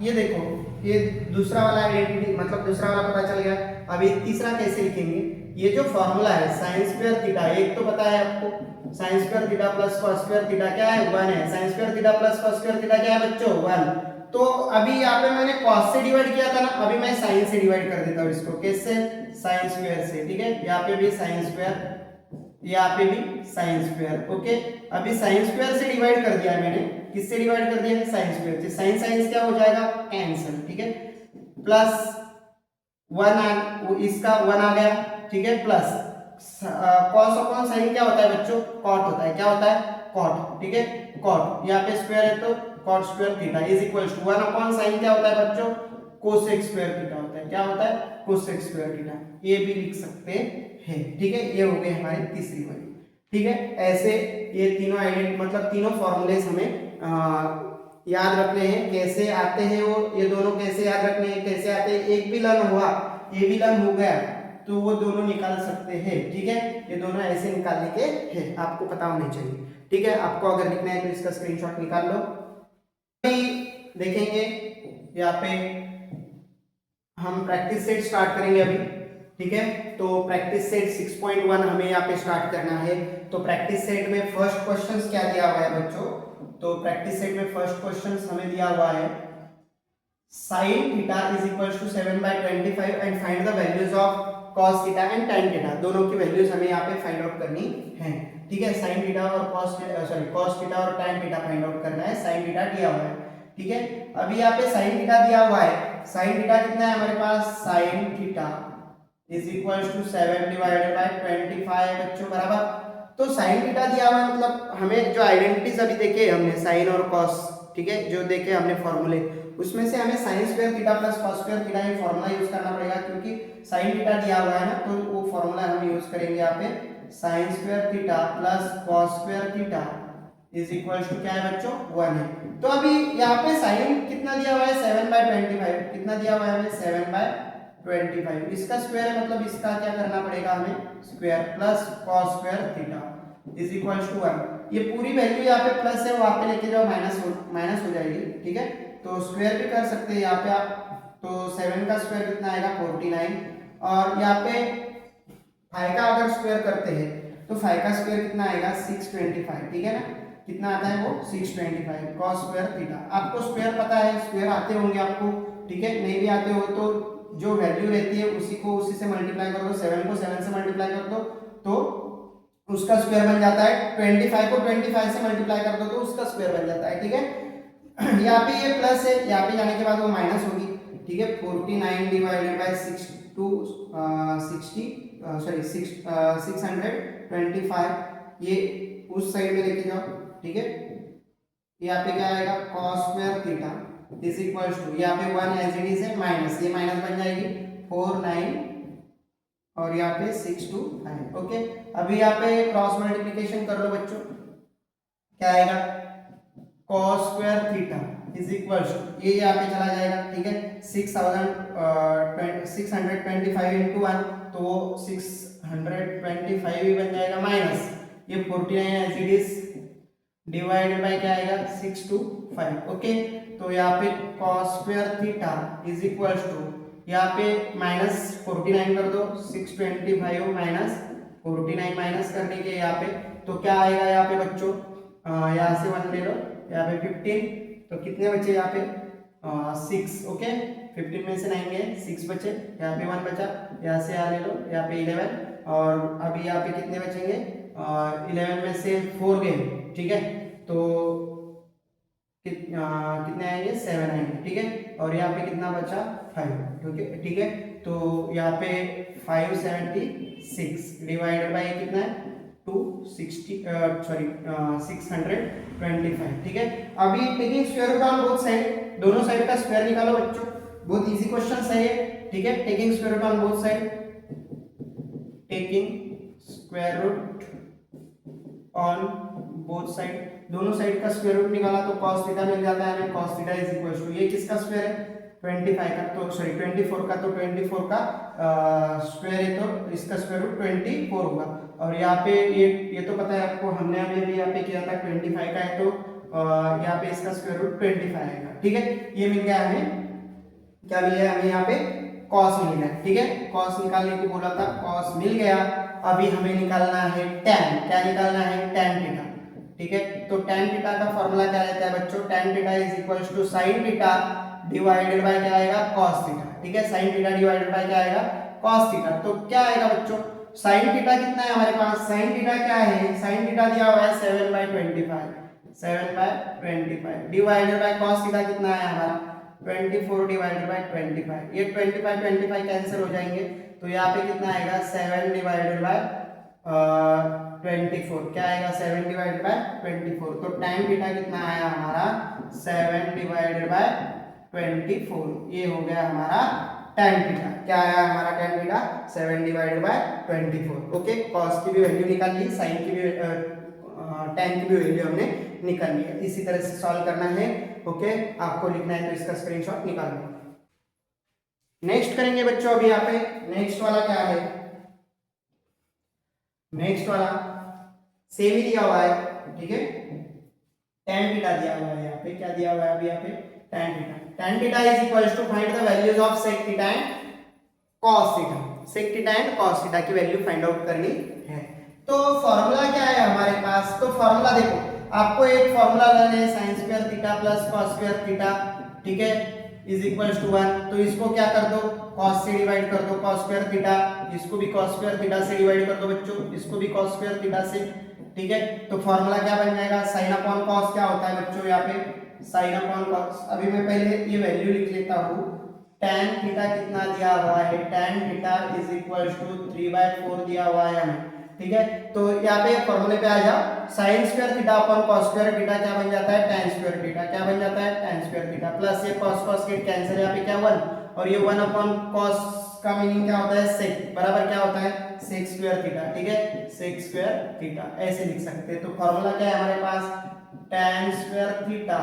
ये देखो, ये दूसरा वाला आइडेंटिटी मतलब दूसरा वाला पता चल गया। अभी तीसरा कैसे लिखेंगे, ये जो फॉर्मूला है sin स्क्वायर थीटा, एक तो पता है आपको sin square theta plus cos square theta क्या है 1 है, sin square theta plus cos square theta क्या है बच्चों 1। तो अभी यहाँ पे मैंने cos से डिवाइड किया था ना, अभी मैं sin से डिवाइड कर देता हूँ इसको, कैसे sin स्क्वायर से, ठीक है। यहाँ पे भी sin स्क्वायर, यहाँ पे भी sin स्क्वायर, ओके। अभी sin स्क्वायर से डिवाइड कर दिया है मैंने, किससे डिवाइड कर दिया है sin स्क्वायर से, sin sin क्या हो जाएगा कैंसिल, ठीक है। प्लस 1 इसका 1 आ गया, ठीक है। प्लस cos अपॉन sin क्या होता है बच्चों cot होता है, क्या होता है cot, ठीक है cot। यहाँ पे स्क्वायर है तो cot square theta is equals to 1 upon sin क्या होता है बच्चों cosec स्क्वायर थीटा होता है, क्या होता है cosec स्क्वायर थीटा, ये भी लिख सकते हैं, ठीक है। ये हो गई हमारी तीसरी वाली, ठीक है। ऐसे ये तीनों आइडेंटिटी मतलब तीनों फॉर्मूलेज हमें याद रखने हैं, कैसे आते हैं वो, ये दोनों कैसे याद रखने हैं, कैसे आते हैं, एक भी लर्न हुआ ये भी लर्न हो गया तो वो दोनों निकाल सकते हैं, ठीक है। ये दोनों ऐसे निकालने के हैं, आपको पता होने चाहिए, ठीक है। आपको अगर लिखना है तो इसका स्क्रीनशॉट निकाल लो। देखेंगे यहाँ पे हम प्रैक्टिस सेट स्टार्ट करेंगे अभी, ठीक है। तो प्रैक्टिस सेट 6.1 हमें यहाँ पे स्टार्ट करना है। तो प्रैक्टिस सेट में फर्स्ट क्वेश्चन क्या दिया हुआ है बच्चों, तो प्रैक्टिस सेट में फर्स्ट क्वेश्चन हमें दिया हुआ है sin theta is equal to 7/25 and find the values of cos theta and tan theta, दोनों की वैल्यूज हमें यहाँ पे फाइंड आउट करनी है। ठीक है, sin थीटा और cos थीटा और tan थीटा फाइंड आउट करना है। sin थीटा दिया हुआ है, ठीक है। अभी यहाँ पे sin थीटा दिया हुआ है, sin थीटा कितना है हमारे पास, sin theta is equal to 7/25 बच्चों, बराबर। तो sin थीटा दिया हुआ है, मतलब हमें जो आइडेंटिटीज अभी देखे हमने sin और cos, ठीक है, जो देखे हमने फॉर्मूले, उसमें से हमें sin square theta plus cos square theta ये फॉर्मूला यूज करना पड़ेगा, क्योंकि sin थीटा दिया हुआ है ना, तो वो फॉर्मूला हम यूज करेंगे यहाँ पे, sin square theta plus cos square theta is equal to क्या है बच्चों, 1 है। तो अभी यहाँ पे sin कितना दिया हुआ है, 7/25, कितना दिया हुआ है हमें, 7/25, इसका स्क्वायर है, मतलब इसका क्या करना पड़ेगा हमें, square plus cos square theta is equal to 1। ये पूरी वैल्यू यहाँ पे प्लस है, वहां पे लेके जाओ माइनस हो जाएगी, ठीक है। तो स्क्वायर भी कर सकते हैं यहाँ पे आप, तो 7 का स्क्वायर कितना आएगा, 49, और यहाँ पे 5 का अगर स्क्वायर करते हैं तो 5 का स्क्वायर कितना आएगा, 625, ठीक है ना, कितना आता है वो, 625 cos स्क्वायर थीटा। आपको स्क्वायर पता है, स्क्वायर आते होंगे आपको, ठीक है, नहीं भी आते हो तो जो वैल्यू रहती है उसी से मल्टीप्लाई कर दो, 7 को 7 से मल्टीप्लाई कर दो तो उसका स्क्वायर बन जाता है, 25 को 25 से मल्टीप्लाई कर दो तो उसका स्क्वायर बन जाता है, ठीक है। यहाँ पे ये प्लस है, यहाँ पे जाने के बाद वो माइनस होगी, ठीक है। 49 डिवाइडेड बाय 625, ये उस साइड में लेके जाओ, ठीक है। यहाँ पे क्या आएगा, cos square theta is equal to, यहाँ पे 1 एज इट इज है, माइनस, ये माइनस बन जाएगी 49 और यहाँ पे 625, ओके। अभी यहाँ पे क्रॉस मल्टीप्लिकेशन कर लो बच्चों, क्या आएगा, cos square theta is equal to, ये यहाँ पे चला जाएगा, ठीक है, 625 इंटू 1 तो वो 625 ही बन जाएगा, माइनस ये 49 as it is divided by क्या आएगा, 625, ओके। तो यहाँ पे cos square theta is equal to, यहाँ पे माइनस 49 कर दो, 625 माइनस 49 माइनस करने के यहाँ पे तो क्या आएगा यहाँ पे बच्चों, यहाँ से 1 ले लो, यहाँ पे 15, तो कितने बचे यहाँ पे 6, ओके। 15 में से 9 गए, 6 बचे, यहाँ पे 1 बचा, यहाँ से यहाँ ले लो, यहाँ पे 11, और अभी यहाँ पे कितने बचेंगे, 11 में से 4 गए, ठीक है, तो कितने आएंगे, 7 आएंगे, ठीक है। और यहाँ पे कितना बचा, 5, ठीक है। तो यहाँ पे 576 डिवाइडेड बाय कितना है, 625, ठीक है। अभी taking square root on both side, दोनों साइड का स्क्वायर निकालो बच्चों, बहुत इजी क्वेश्चन है ये, ठीक है। Taking square root on both side, taking square root on both side, दोनों साइड का स्क्वायर रूट निकाला तो cos थीटा मिल जाता है हमें, cos theta is equal to, ये किसका स्क्वायर है, 25 का, तो सॉरी 24 का, तो 24 का स्क्वायर है तो इसका स्क्वायर रूट 24 होगा। और यहाँ पे ये तो पता है आपको, हमने भी यहाँ पे किया था, 25 का है तो यहाँ पे इसका स्क्वायर रूट 25 आएगा, ठीक है। ये मिल गया हमें, क्या मिल गया हमें यहाँ पे, cos मिल गया, ठीक है। cos निकालने को बोला था, cos मिल गया। अभी हमें निकालना है tan, क्या निकालना है, tan थीटा, ठीक है। तो tan थीटा का फॉर्मूला क्या रहता है बच्चों, tan theta is equal to sin theta divided by क्या आएगा, cos थीटा, ठीक है। sin थीटा डिवाइडेड बाय क्या आएगा, cos थीटा। तो क्या आएगा बच्चों, sin थीटा कितना है हमारे पास, sin थीटा क्या है, sin थीटा दिया हुआ है 7/25 डिवाइडेड बाय cos थीटा कितना है हमारा, 24 डिवाइडेड बाय 25, ये 25 कैंसिल हो जाएंगे, तो यहाँ पे कितना आएगा, 7 डिवाइडेड बाय 24, क्या आएगा, 7 डिवाइडेड बाय 24। तो tan थीटा कितना आया हमारा, 7 डिवाइडेड बाय 24, ये हो गया हमारा tan थीटा। क्या आया हमारा tan theta, 7 divided by 24, okay. cos की भी वैल्यू निकाल ली, sin की भी tan की भी वैल्यू हमने निकाल ली है। इसी तरह से सॉल्व करना है, ओके। आपको लिखना है तो इसका स्क्रीनशॉट निकाल लो। नेक्स्ट करेंगे बच्चों, अभी यहाँ पे नेक्स्ट वाला क्या है, नेक्स्ट वाला सेम ही दिया हुआ है, ठीक है। tan थीटा दिया हुआ है, यहाँ पे क्या दिया हुआ है, अभी यहाँ पे tan theta, tan theta is equals to find the values of sec theta and cos theta, sec theta and cos theta की वैल्यू फाइंड आउट करनी है। तो फॉर्मूला क्या है हमारे पास, तो फॉर्मूला देखो, आपको एक फॉर्मूला लेना है sin square theta plus cos square theta, ठीक है, इज इक्वल्स टू 1। तो इसको क्या कर दो, cos से डिवाइड कर दो cos स्क्वायर थीटा, इसको भी cos स्क्वायर थीटा से डिवाइड कर दो बच्चों, इसको भी cos स्क्वायर थीटा से, ठीक है। तो फॉर्मूला क्या बन जाएगा, sin अपॉन cos क्या होता है बच्चों यहाँ पे sin अपॉन cos। अभी मैं पहले ये वैल्यू लिख लेता हूँ, tan थीटा कितना दिया हुआ है, tan theta is equals to 3/4 दिया हुआ है हमें, ठीक है। तो यहाँ पे फॉर्मूले पे आ जाओ, sin square theta upon cos square theta क्या बन जाता है, tan स्क्वायर थीटा क्या बन जाता है, tan स्क्वायर थीटा, प्लस ये cos cos के कैंसिल, यहाँ पे क्या 1, और ये 1 अपॉन cos का मीनिंग क्या होता है sec, बराबर क्या होता है sec स्क्वायर थीटा, ठीक है, sec स्क्वायर थीटा ऐसे लिख सकते हैं। तो फॉर्मूला क्या है हमारे पास, tan square theta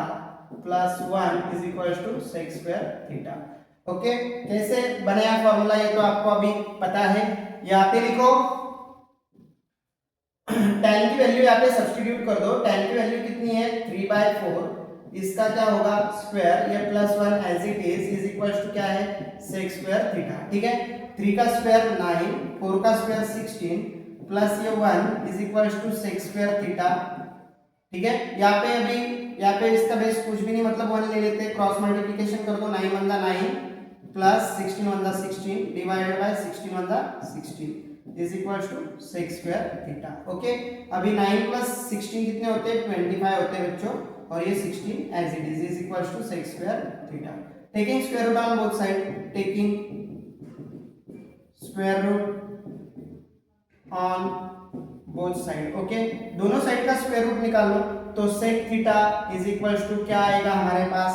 plus 1 is equals to sec square theta. Okay, कैसे बनाया फॉर्मूला ये तो आपको अभी पता है। यहाँ पे लिखो tan की वैल्यू यहाँ पे सब्स्टिट्यूट कर दो, tan की वैल्यू कितनी है 3/4, इसका क्या होगा स्क्वायर, ये plus 1 as it is equals to क्या है sec स्क्वायर थीटा, ठीक है। 3 का स्क्वायर 9, 4 का स्क्वायर 16 प्लस ये 1 is equals to sec square theta, ठीक है। यहाँ पे अभी यहाँ पे इसका बेस कुछ भी नहीं, मतलब 1 ले लेते हैं, क्रॉस मल्टीप्लिकेशन कर दो, 9 1 9 plus 16 1 16 divided by 16 1 16 is equals to sec square theta. Okay, अभी 9 प्लस 16 कितने होते हैं 25 होते हैं बच्चों, और ये 16 as it is equals to sec square theta. Taking square root on both side, taking square root on both side, okay, दोनों साइड का स्क्वायर रूट निकाल लो। तो sec theta is equals to क्या आएगा हमारे पास,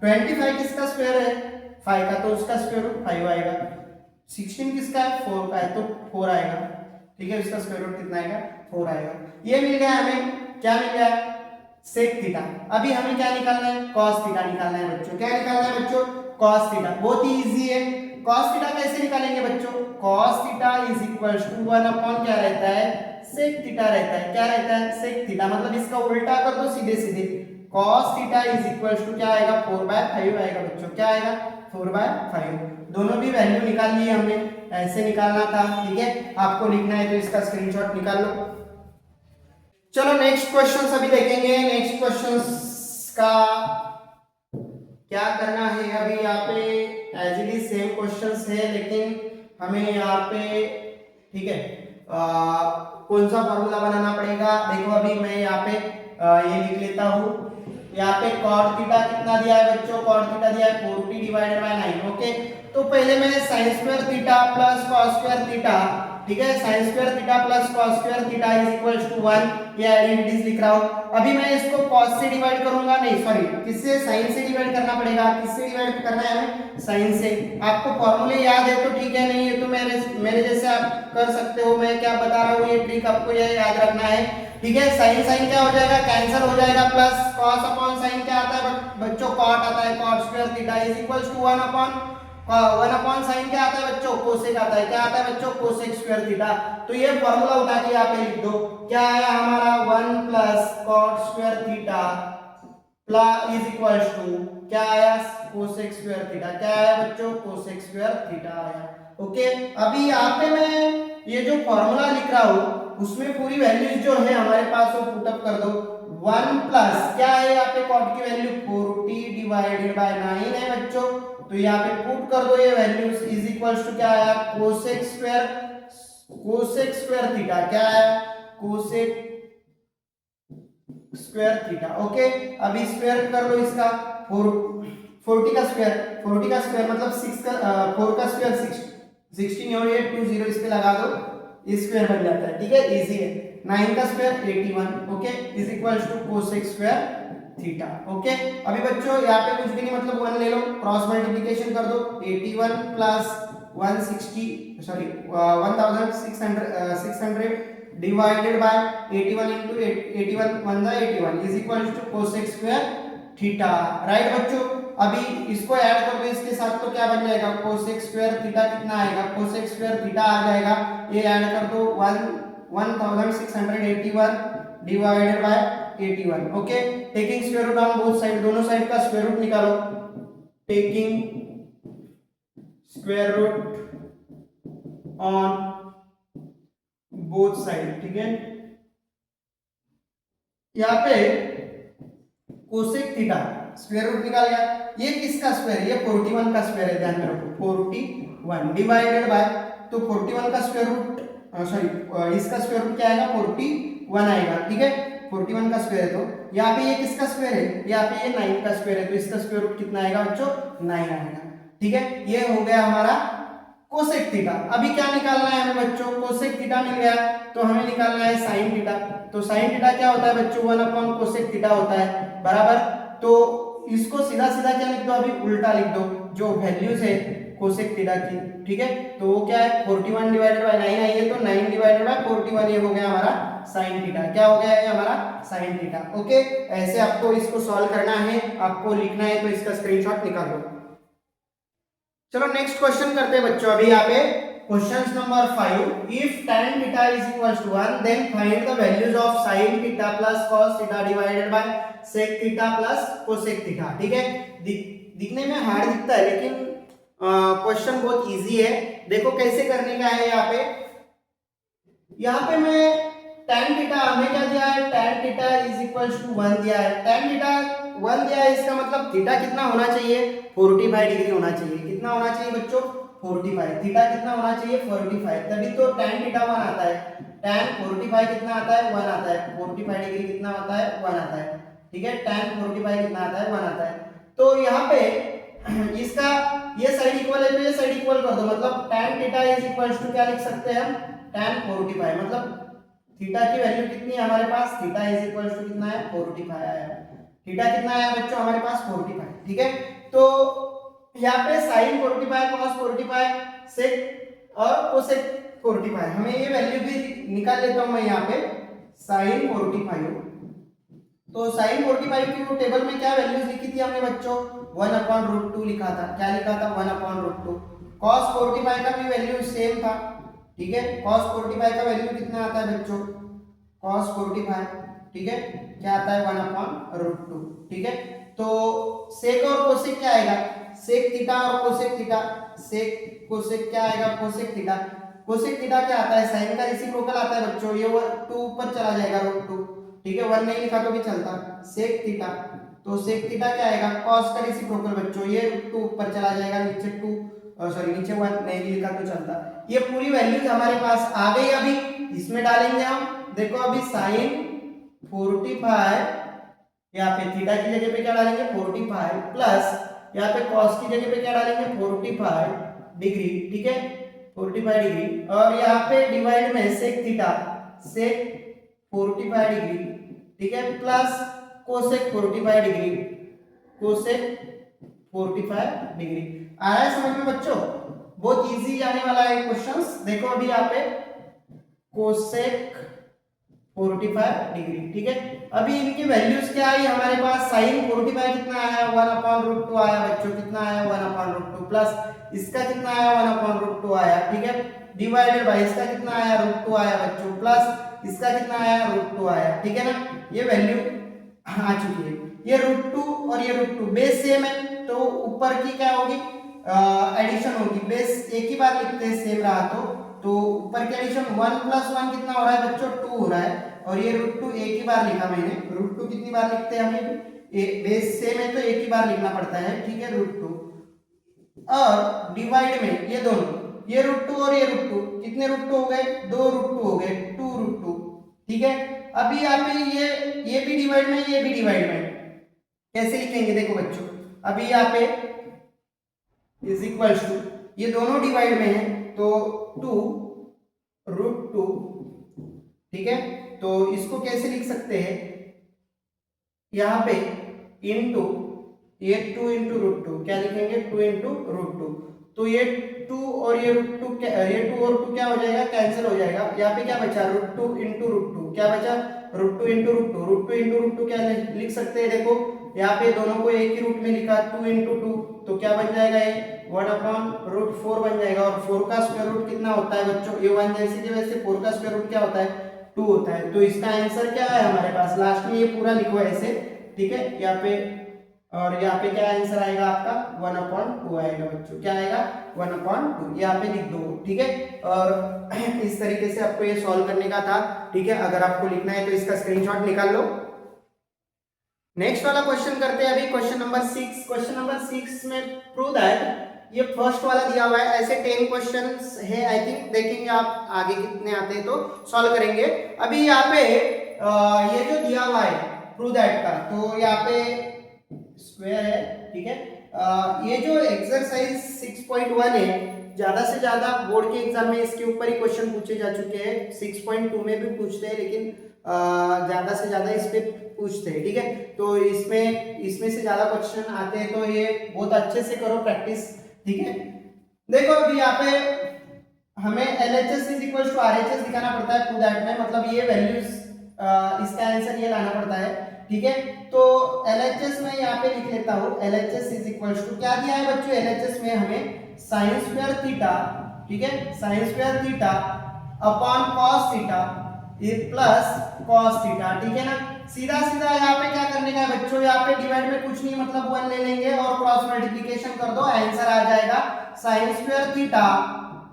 25 किसका स्क्वायर है 5 का, तो उसका स्क्वायर रूट 5 आएगा, 16 किसका है 4 का है तो 4 आएगा, ठीक है, इसका स्क्वायर रूट कितना आएगा 4 आएगा। ये मिल गया हमें, क्या मिल गया sec थीटा। अभी हमें क्या निकालना है, cos थीटा निकालना है बच्चों, क्या निकालना है बच्चों cos थीटा, बहुत ही इजी है। cos थीटा कैसे निकालेंगे बच्चों, cos theta is equals to 1 upon क्या रहता है sec थीटा रहता है, क्या रहता है sec थीटा, मतलब इसका उल्टा कर दो सीधे सीधे, cos theta is equals to क्या आएगा 4/5 आएगा बच्चों, क्या आएगा 4/5। दोनों भी वैल्यू निकाल लिए हमने, ऐसे निकालना था, ठीक है, आपको लिखना है तो इसका स्क्रीनशॉट निकाल लो। चलो नेक्स्ट क्वेश्चन अभी देखेंगे। नेक्स्ट क्वेश्चन का क्या करना है, अभी यहाँ पे as it is same questions है, लेकिन हमें यहाँ पे, ठीक है, कौन सा फॉर्मूला बनाना पड़ेगा, देखो अभी मैं यहाँ पे ये लिख लेता हूँ। यहाँ पे cot थीटा कितना दिया है बच्चों, cot थीटा दिया है 40 डिवाइडेड बाय 9, ओके। तो पहले मैं sin square theta plus cos square theta, ठीक है, sin square theta plus cos square theta is equals to 1, ये आइडेंटिटीज लिख रहा हूँ। अभी मैं इसको cos से डिवाइड करूंगा, नहीं सॉरी, किससे, sin से डिवाइड करना पड़ेगा, किससे डिवाइड करना है हमें, sin से। आपको फॉर्मूले याद है तो ठीक है, नहीं है तो मेरे जैसे आप कर सकते हो, मैं क्या बता रहा हूँ ये ट्रिक आपको ये याद रखना है, ठीक है। sin sin क्या हो जाएगा, कैंसिल हो जाएगा, प्लस cos अपॉन sin क्या आता है बच्चों, cot आता है, cot square theta is equals to 1 upon sin क्या आता है बच्चों, cosec आता है, क्या आता है बच्चों cosec स्क्वायर थीटा। तो ये फॉर्मूला उठा के यहाँ पे लिख दो, क्या आया हमारा 1 plus cot square theta plus is equals to क्या आया cosec स्क्वायर थीटा, क्या आया बच्चों cosec स्क्वायर थीटा आया, ओके। अभी यहाँ पे मैं ये जो फॉर्मूला लिख रहा हूँ उसमें पूरी वैल्यूज जो है हमारे पास वो पुटअप कर दो। 1 प्लस क्या है यहाँ पे cot की वैल्यू 40 डिवाइडेड बाय 9 है बच्चों, तो यहाँ पे पुट कर दो ये वैल्यूज, इज इक्वल्स टू क्या आया cosec स्क्वायर थीटा, क्या आया cosec स्क्वायर थीटा, ओके। अभी स्क्वायर कर लो इसका 40 का स्क्वायर मतलब 6 का 4 का स्क्वायर 16 और ये 20 इस पे लगा दो, स्क्वायर बन जाता है, ठीक है, इजी है। 9 का square 81, okay, is equals to cosec square theta, okay. अभी बच्चों यहाँ पे कुछ भी नहीं, मतलब 1 ले लो, क्रॉस मल्टीप्लिकेशन कर दो, 81 plus 160 sorry 1600 divided by 81 into 81 1 जा 81 is equals to cosec square theta, right बच्चों। अभी इसको ऐड कर दो इसके साथ तो क्या बन जाएगा cosec स्क्वायर थीटा कितना आएगा, cosec स्क्वायर थीटा आ जाएगा, ये ऐड कर दो 1681 divided by 81, okay. Taking square root on both side, दोनों साइड का स्क्वायर रूट निकालो, taking square root on both side, ठीक है, यहाँ पे कोसेक थीटा स्क्वायर रूट निकाल गया। ये किसका स्क्वायर है? ये 41 का स्क्वायर है, ध्यान में रखो 41 डिवाइडेड बाय, तो 41 का स्क्वायर रूट सॉरी इसका स्क्वायर रूट क्या आएगा? 41 आएगा, ठीक है। 41 का स्क्वायर है, तो यहाँ पे ये किसका स्क्वायर है? यहाँ पे ये 9 का स्क्वायर है, तो इसका स्क्वायर रूट कितना आएगा बच्चों? 9 आएगा, ठीक है। ये हो गया हमारा कोसेक थीटा। अभी क्या निकालना है हमें बच्चों? कोसेक थीटा मिल गया, तो हमें निकालना है साइन थीटा। तो साइन थीटा क्या होता है बच्चों? 1 कोसेक थीटा होता है, बराबर। तो इसको सीधा सीधा क्या लिख दो? अभी उल्टा लिख दो, जो वैल्यूज है कोसेक थीटा की, ठीक है। तो वो क्या है? 41 डिवाइडेड बाय 9 आई है, तो 9 डिवाइडेड बाय 41, ये हो गया हमारा साइन थीटा। क्या हो गया है हमारा? Sine theta. ओके, ऐसे आपको इसको सॉल्व करना है, आपको लिखना है, तो इसका स्क्रीनशॉट निकाल लो। चलो नेक्स्ट क्वेश्चन करते हैं बच्चों। अभी यहाँ पे question number 5, if tan theta is equals to 1 then find the values of sin theta plus cos theta divided by sec theta plus cosec theta, ठीक है। दिखने में हार्ड दिखता है, लेकिन क्वेश्चन बहुत इजी है। देखो कैसे करने का है। यहाँ पे मैं tan थीटा हमें क्या दिया है? tan theta is equals to 1 दिया है। tan थीटा 1 दिया है, इसका मतलब थीटा कितना होना चाहिए? 45 डिग्री होना चाहिए। कितना होना चाहिए बच्चों? 45। थीटा कितना होना चाहिए? 45, तभी तो tan थीटा 1 आता है। tan 45 कितना आता है? 1 आता है। 45 डिग्री कितना आता है? 1 आता है, ठीक है। tan 45 कितना आता है? 1 आता है। तो यहाँ पे इसका ये साइड इक्वल है, तो ये साइड इक्वल कर दो, मतलब tan theta is equals to क्या लिख सकते हैं हम? tan 45, मतलब थीटा की वैल्यू कितनी है हमारे पास? थीटा इज इक्वल्स टू कितना है? 45 आया है। थीटा कितना आया बच्चों हमारे पास? 45, ठीक है। तो यहाँ पे sin 45, cos 45, sec और cosec 45, हमें ये वैल्यू भी निकाल लेता हूं मैं यहाँ पे। sin 45, तो sin 45 की टेबल में क्या वैल्यूज लिखी थी हमने बच्चों? 1/√2 लिखा था। क्या लिखा था? 1/√2। cos 45 का भी वैल्यू सेम था, ठीक है। cos 45 का वैल्यू कितना आता है बच्चों? cos 45, ठीक है, क्या आता है? 1/√2, ठीक है। तो sec और cosec क्या आएगा? sec थीटा और cosec थीटा, sec cosec क्या आएगा? cosec theta. cosec थीटा क्या आता है? sin का रेसिप्रोकल आता है बच्चों, ये 2 ऊपर चला जाएगा √2, ठीक है। 1 नहीं लिखा तो भी चलता। sec थीटा, तो sec थीटा क्या आएगा? cos का रेसिप्रोकल बच्चों, ये 2 ऊपर चला जाएगा, नीचे 2 सॉरी नीचे 1 नहीं लिखा तो चलता। ये पूरी वैल्यूज हमारे पास आ गई। अभी इसमें डालेंगे हम, देखो अभी sin 45, यहाँ पे थीटा की जगह पे क्या डालेंगे? 45 प्लस यहाँ पे cos की जगह पे क्या डालेंगे? 45 डिग्री, ठीक है, 45 डिग्री, और यहाँ पे डिवाइड में sec थीटा, sec 45 डिग्री, ठीक है, plus cosec 45 degree, cosec 45 degree. आया है समझ में बच्चों? बहुत इजी आने वाला है क्वेश्चंस। देखो अभी यहाँ पे cosec 45 डिग्री, ठीक है। अभी इनकी वैल्यूज क्या आई हमारे पास? sin 45 कितना आया? 1/√2 आया बच्चों। कितना आया? 1/√2 प्लस इसका कितना आया? 1/√2 आया, ठीक है, डिवाइडेड बाय इसका कितना आया? √2 आया बच्चों, प्लस इसका कितना आया? √2 आया, ठीक है ना। ये वैल्यू आ चुकी है। ये √2 और ये √2 बेस सेम है, तो ऊपर की क्या होगी? एडिशन होगी। बेस एक ही बार लिखते हैं सेम रहा तो ऊपर की एडिशन 1 + 1 कितना हो रहा है बच्चों? 2 हो रहा है, और ये √2 एक ही बार लिखा मैंने। √2 कितनी बार लिखते हैं हमें? बेस सेम है तो एक ही बार लिखना पड़ता है, ठीक है, √2, और डिवाइड में ये दोनों, ये √2 और ये √2, कितने √2 हो गए? 2 √2 हो गए, 2 √2, ठीक है। अभी यहाँ पे ये भी डिवाइड में, ये भी डिवाइड में, कैसे लिखेंगे? देखो बच्चों, अभी यहाँ पे इज इक्वल्स टू, ये दोनों डिवाइड में है, तो 2 √2, ठीक है। तो इसको कैसे लिख सकते हैं? यहाँ पे इनटू ये 2 × √2, क्या लिखेंगे? 2 × √2, तो ये 2 और ये √2 ये 2 और 2 क्या हो जाएगा? कैंसिल हो जाएगा। यहाँ पे क्या बचा? √2 × √2, क्या बचा? √2 × √2, √2 × √2 क्या लिख सकते हैं? देखो यहाँ पे दोनों को एक ही रूट में लिखा, 2 × 2, तो क्या बन जाएगा? ये 1/√4 बन जाएगा। और 4 का स्क्वायर रूट कितना होता है बच्चों? ये 1 जैसे की वैसे 4 का स्क्वायर रूट क्या होता है? 2 होता है। तो इसका आंसर क्या है हमारे पास? लास्ट में ये पूरा लिखो ऐसे, ठीक है, यहाँ पे, और यहाँ पे क्या आंसर आएगा आपका? 1/2 आएगा बच्चों। क्या आएगा? 1/2, यहाँ पे लिख दो, ठीक है। और इस तरीके से आपको ये सॉल्व करने का था, ठीक है। अगर आपको लिखना है तो इसका स्क्रीनशॉट निकाल लो। नेक्स्ट वाला क्वेश्चन करते हैं अभी, क्वेश्चन नंबर 6। क्वेश्चन नंबर 6 में प्रूव दैट, ये फर्स्ट वाला दिया हुआ है, ऐसे 10 क्वेश्चंस है आई थिंक, देखेंगे आप आगे कितने आते हैं तो सॉल्व करेंगे। अभी यहाँ पे ये जो दिया हुआ है प्रूव दैट का, तो यहाँ पे स्क्वायर है, ठीक है। ये जो एक्सरसाइज 6.1 है, ज्यादा से ज्यादा बोर्ड के एग्जाम में इसके ऊपर ही क्वेश्चन पूछे जा चुके हैं। 6.2 में भी पूछते हैं, लेकिन ज्यादा से ज्यादा इस पे पूछते हैं, ठीक है। तो इसमें से ज्यादा क्वेश्चन आते हैं, तो ये बहुत अच्छे से करो प्रैक्टिस, ठीक है। देखो अभी यहाँ पे हमें LHS is equal to RHS दिखाना पड़ता है प्रूव दैट में, मतलब ये वैल्यूज, इसका आंसर ये लाना पड़ता है, ठीक है। तो LHS में यहाँ पे लिख लेता हूँ, LHS इज इक्वल टू क्या दिया है बच्चों, LHS में हमें साइन स्क्वायर थीटा, ठीक है, sine square theta upon cos theta plus cos theta, ठीक है ना। सीधा सीधा यहाँ पे क्या करने का है बच्चों, यहाँ पे डिवाइड में कुछ नहीं, मतलब 1 ले लेंगे और क्रॉस मल्टीप्लिकेशन कर दो, आंसर आ जाएगा sign square theta,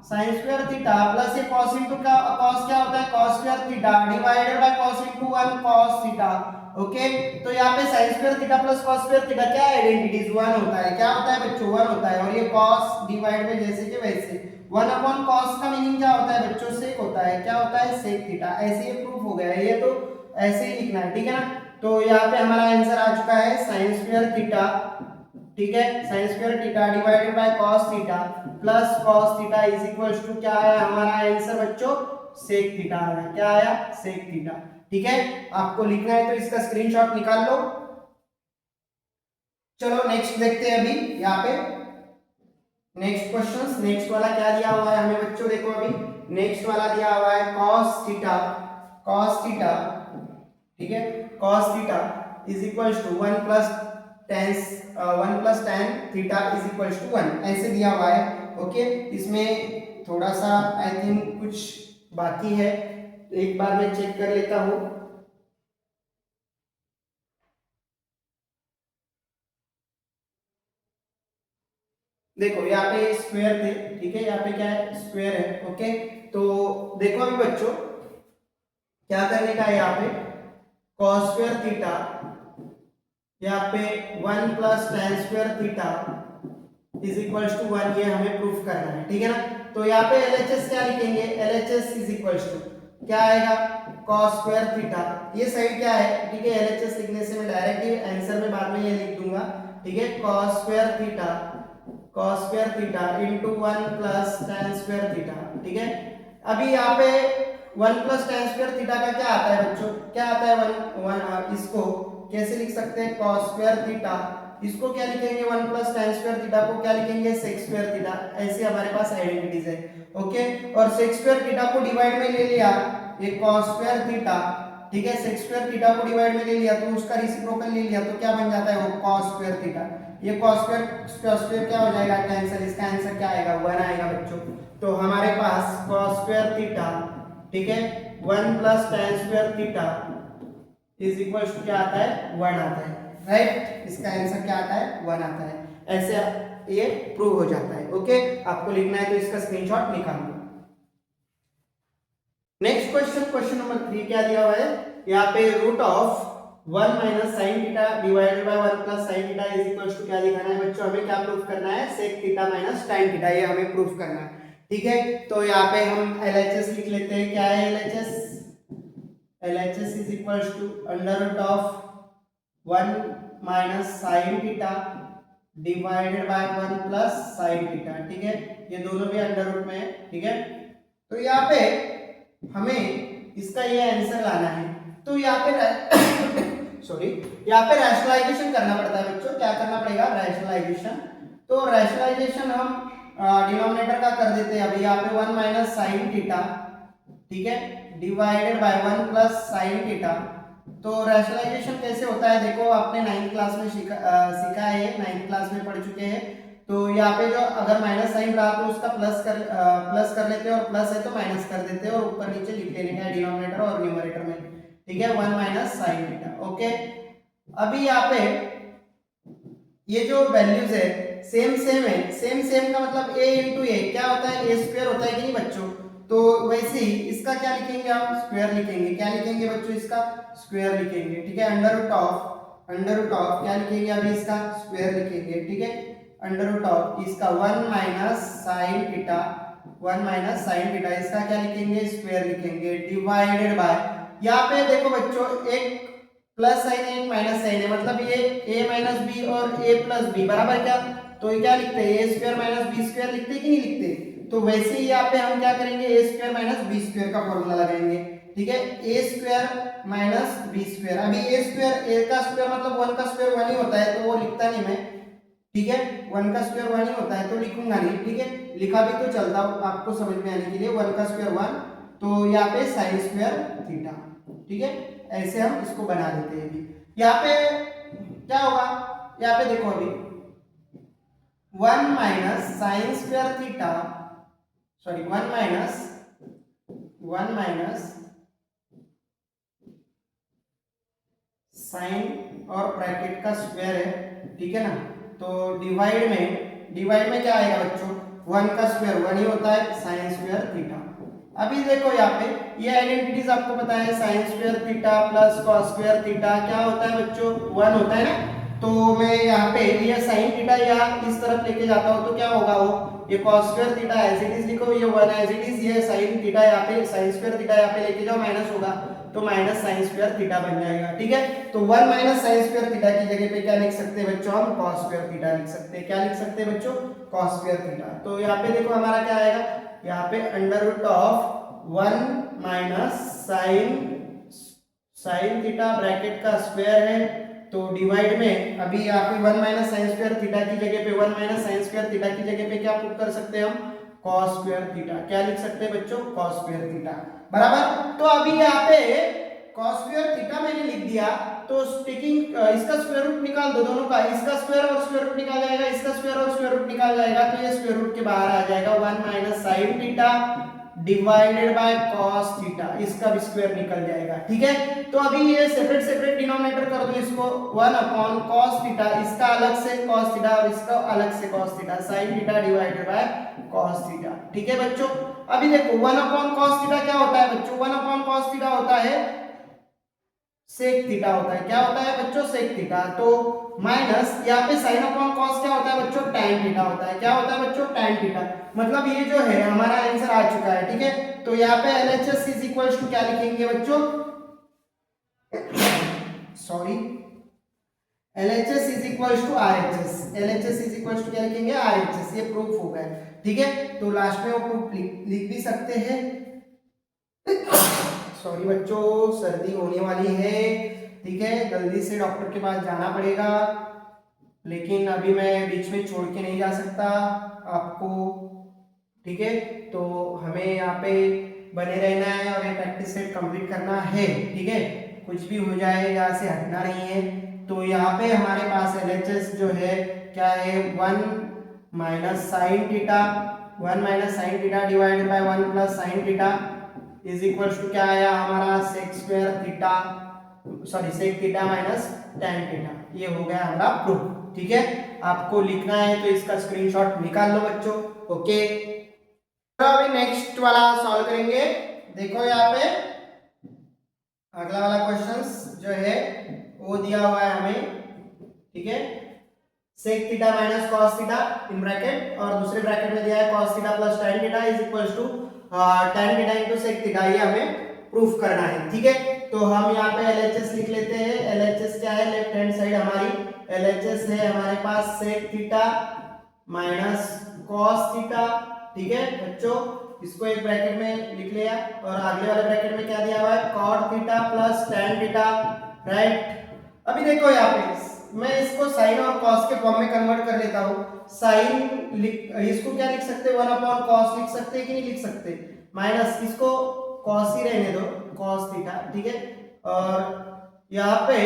sine square theta plus ये कॉस इनटू का कॉस क्या होता है, cos square theta divided by cos into 1 cos theta. Okay, तो यहाँ पे sign square theta plus cos square theta क्या आइडेंटिटीज 1 होता है, क्या होता है बच्चों 1 होता है, और ये कॉस डिवाइड में जैसे के वैसे 1 अपॉन कॉस का मीनिंग क्या होता है बच्चों, सेक होता है, क्या होता है सेक थीटा। ऐसे ये प्रूफ हो गया है, ये तो ऐसे ही लिखना है, ठीक है ना। तो यहाँ पे हमारा आंसर आ चुका है साइन स्क्वायर थीटा, ठीक है, sine square theta divided by cos theta plus cos theta is equal to क्या है हमारा आंसर बच्चों, सेक थीटा आया, क्या आया, सेक थीटा, ठीक है। आपको लिखना है तो इसका स्क्रीनशॉट निकाल लो। चलो नेक्स्ट देखते हैं अभी यहाँ पे नेक्स्ट क्वेश्चंस। नेक्स्ट वाला क्या दिया हुआ है हमें बच्चों, देखो अभी नेक्स्ट वाला दिया हुआ है cos थीटा, cos थीटा, ठीक है, cos theta is equal to 1 plus tan theta is equal to 1, ऐसे दिया हुआ है। ओके, इसमें थोड़ा सा आई थिंक कुछ बाकी है, एक बार मैं चेक कर लेता हूँ। देखो यहाँ पे स्क्वायर थे, ठीक है, यहाँ पे क्या है स्क्वायर है। ओके, तो देखो अभी बच्चों क्या करने का है, यहाँ पे cos स्क्वायर थीटा, यहाँ पे 1 plus tan square theta is equal to 1, ये हमें प्रूफ करना है, ठीक है ना। तो यहाँ पे LHS क्या लिखेंगे, LHS इज इक्वल टू क्या आएगा, cos स्क्वायर थीटा, ये साइड क्या है, ठीक है। LHS लिखने से मैं डायरेक्ट आंसर में बाद में ये लिख दूंगा, ठीक है, cos square theta, cos square theta into 1 plus tan square theta, ठीक है। अभी यहाँ पे 1 प्लस tan स्क्वायर थीटा का क्या आता है बच्चों, क्या आता है 1 इसको कैसे लिख सकते हैं, cos स्क्वायर थीटा, इसको क्या लिखेंगे 1 प्लस tan स्क्वायर थीटा को क्या लिखेंगे sec स्क्वायर थीटा, ऐसे हमारे पास आइडेंटिटीज है। ओके, और sec स्क्वायर थीटा को डिवाइड में ले लिया, ये cos स्क्वायर थीटा, ठीक है, sec स्क्वायर थीटा को डिवाइड में ले लिया तो उसका रेसिप्रोकल ले लिया, तो क्या बन जाता है वो cos स्क्वायर थीटा, ये cos स्क्वायर क्या हो जाएगा कैंसिल, इसका आंसर क्या आएगा 1 आएगा बच्चों। तो हमारे पास cos स्क्वायर थीटा, ठीक है, 1 plus tan square theta is equal to क्या आता है 1 आता है, राइट। इसका आंसर क्या आता है 1 आता है, ऐसे ये प्रूव हो जाता है। ओके, आपको लिखना है तो इसका स्क्रीनशॉट निकाल लो। नेक्स्ट क्वेश्चन, क्वेश्चन नंबर 3 क्या दिया हुआ है, यहाँ पे root of 1 minus sine theta divided by 1 plus sine theta is equal to क्या दिखाना है बच्चों, हमें क्या प्रूफ करना है, sec theta minus tan theta, ये हमें प्रूफ करना है, ठीक है। तो यहाँ पे हम LHS लिख लेते हैं, क्या है LHS, LHS is equals to under root of 1 minus sin theta divided by 1 plus sin theta, ठीक है, ये दोनों भी अंडर रूट में है, ठीक है। तो यहाँ पे हमें इसका ये आंसर लाना है, तो यहाँ पे सॉरी यहाँ पे रैशनलाइजेशन करना पड़ता है बच्चों, क्या करना पड़ेगा रैशनलाइजेशन। तो रैशनलाइजेशन हम डिनोमिनेटर का कर देते हैं, अभी यहाँ पे 1 माइनस साइन थीटा, ठीक है, divided by 1 plus sine theta. तो रैशनलाइजेशन कैसे होता है, देखो आपने 9th क्लास में सीखा है, 9th क्लास में पढ़ चुके हैं। तो यहाँ पे जो अगर माइनस साइन रहा तो उसका प्लस कर लेते हैं, और प्लस है तो माइनस कर देते हैं, और ऊपर नीचे लिख लेने का डिनोमिनेटर और न्यूमरेटर में, ठीक है, 1 माइनस साइन थीटा। ओके, अभी यहाँ पे ये जो वैल्यूज है सेम है, सेम का मतलब a इंटू ए क्या होता है, ए स्क्वायर होता है कि नहीं बच्चों। तो वैसे ही इसका क्या लिखेंगे हम, स्क्वायर लिखेंगे, क्या लिखेंगे बच्चों, इसका स्क्वायर लिखेंगे, ठीक है, under root of under root of क्या लिखेंगे, अभी इसका स्क्वायर लिखेंगे, ठीक है। अंडर रूट ऑफ इसका 1 minus sine theta, 1 minus sine theta, इसका क्या लिखेंगे, स्क्वायर लिखेंगे, डिवाइडेड बाय, यहाँ पे देखो बच्चों एक प्लस साइन है एक माइनस साइन है, मतलब ये a माइनस बी और a प्लस बी बराबर क्या, तो ये क्या लिखते हैं, ए स्क्वायर माइनस बी स्क्वायर लिखते हैं कि नहीं लिखते। तो वैसे ही यहाँ पे हम क्या करेंगे, ए स्क्वायर माइनस बी स्क्वायर का फॉर्मूला लगाएंगे, ठीक है। ए स्क्वायर माइनस बी स्क्वायर, अभी ए स्क्वायर, ए का स्क्वायर मतलब 1 का स्क्वायर 1 ही होता है, तो वो लिखता नहीं मैं, ठीक है। 1 का स्क्वायर 1 ही होता है तो लिखूंगा नहीं, ठीक है। लिखा भी तो चलता आपको समझ में आने के लिए, 1 का स्क्वायर 1, तो यहाँ पे साइन स्क्वायर थीटा, ठीक है। ऐसे हम इसको बना देते हैं। अभी यहाँ पे क्या होगा, यहाँ पे देखो अभी 1 minus sine square theta, sorry 1 minus sine और ब्रैकेट का स्क्वायर है, ठीक है ना। तो डिवाइड में क्या आएगा बच्चों, 1 का स्क्वायर 1 ही होता है, साइन स्क्वायर थीटा। अभी देखो यहाँ पे ये आइडेंटिटीज आपको पता है, sine square theta plus cos square theta क्या होता है बच्चों, 1 होता है ना। तो मैं यहाँ पे ये साइन थीटा या इस तरफ लेके जाता हूँ तो क्या होगा, वो ये cos square theta as it is लिखो, ये 1 एज इट इज, ये साइन थीटा यहाँ पे, साइन स्क्वायर थीटा यहाँ पे लेके जाओ, माइनस होगा तो माइनस साइन स्क्वायर थीटा बन जाएगा, ठीक है। तो 1 माइनस साइन स्क्वायर थीटा की जगह पे क्या लिख सकते हैं बच्चों, हम कॉस स्क्वायर थीटा लिख सकते हैं। क्या लिख सकते हैं बच्चों, कॉस स्क्वायर थीटा। तो यहाँ पे देखो हमारा क्या आएगा, यहाँ पे under root of 1 minus sine theta bracket का स्क्वायर है, तो डिवाइड में अभी यहाँ पे 1 माइनस साइन स्क्वायर थीटा की जगह पे 1 माइनस साइन स्क्वायर थीटा की जगह पे क्या पुट कर सकते हैं हम, कॉस स्क्वायर थीटा। क्या लिख सकते हैं बच्चों, कॉस स्क्वायर थीटा बराबर। तो अभी यहाँ पे कॉस स्क्वायर थीटा मैंने लिख दिया, तो टेकिंग इसका स्क्वायर रूट निकाल दो दोनों का, इसका स्क्वायर और स्क्वायर रूट निकाल जाएगा, इसका स्क्वायर और स्क्वायर रूट निकाल जाएगा, तो ये स्क्वायर रूट के बाहर आ जाएगा, 1 minus sine theta divided by cos theta, इसका भी स्क्वायर निकल जाएगा, ठीक है। तो अभी ये सेपरेट डिनोमिनेटर कर दो इसको, 1 अपॉन कॉस थीटा, इसका अलग से कॉस थीटा और इसका अलग से cos theta, sign theta divided by cos theta, ठीक है बच्चों। अभी देखो 1 अपॉन कॉस थीटा क्या होता है बच्चों, 1 अपॉन कॉस थीटा होता है सेक थीटा होता है, क्या होता है बच्चों, सेक थीटा। तो माइनस यहाँ पे साइन अपॉन कॉस क्या होता है बच्चों, टैन थीटा होता है, क्या होता है बच्चों, टैन थीटा। मतलब ये जो है हमारा आंसर आ चुका है, ठीक है। तो यहाँ पे LHS इज इक्वल्स टू क्या लिखेंगे बच्चों, sorry LHS is equals to RHS, LHS is equals to क्या लिखेंगे, RHS, ये प्रूफ हो गया, ठीक है। तो लास्ट में वो प्रूफ लिख भी सकते हैं। सॉरी बच्चों, सर्दी होने वाली है, ठीक है, जल्दी से डॉक्टर के पास जाना पड़ेगा, लेकिन अभी मैं बीच में छोड़ के नहीं जा सकता आपको, ठीक है। तो हमें यहाँ पे बने रहना है और ये प्रैक्टिस सेट कंप्लीट करना है, ठीक है। कुछ भी हो जाए यहाँ से हटना नहीं है। तो यहाँ पे हमारे पास LHS जो है क्या है, 1 minus sine theta, 1 minus sine theta divided by 1 plus sine theta is equals to क्या आया हमारा, sec square theta, sorry sec theta minus tan theta, ये हो गया हमारा प्रूफ, ठीक है। आपको लिखना है तो इसका स्क्रीनशॉट निकाल लो बच्चों, ओके। तो अभी नेक्स्ट वाला सॉल्व करेंगे। देखो यहाँ पे अगला वाला क्वेश्चंस जो है वो दिया हुआ है हमें, ठीक है। Sec theta minus cos theta in bracket, और दूसरे ब्रैकेट में दिया है cos theta plus tan theta is equals to tan theta into sec theta, ये हमें प्रूफ करना है, ठीक है। तो हम यहाँ पे LHS लिख लेते हैं। LHS क्या है, लेफ्ट हैंड साइड हमारी LHS है हमारे पास sec theta minus cos theta, ठीक है बच्चों। इसको एक ब्रैकेट में लिख लिया और आगे वाले ब्रैकेट में क्या दिया हुआ है, cot theta plus tan theta, right. अभी देखो यहाँ पे मैं इसको साइन और कॉस के फॉर्म में कन्वर्ट कर लेता हूँ। साइन इसको क्या लिख सकते हैं, 1 अपॉन कॉस लिख सकते हैं कि नहीं लिख सकते, माइनस इसको कॉस ही रहने दो, कॉस थीटा, ठीक है। और यहाँ पे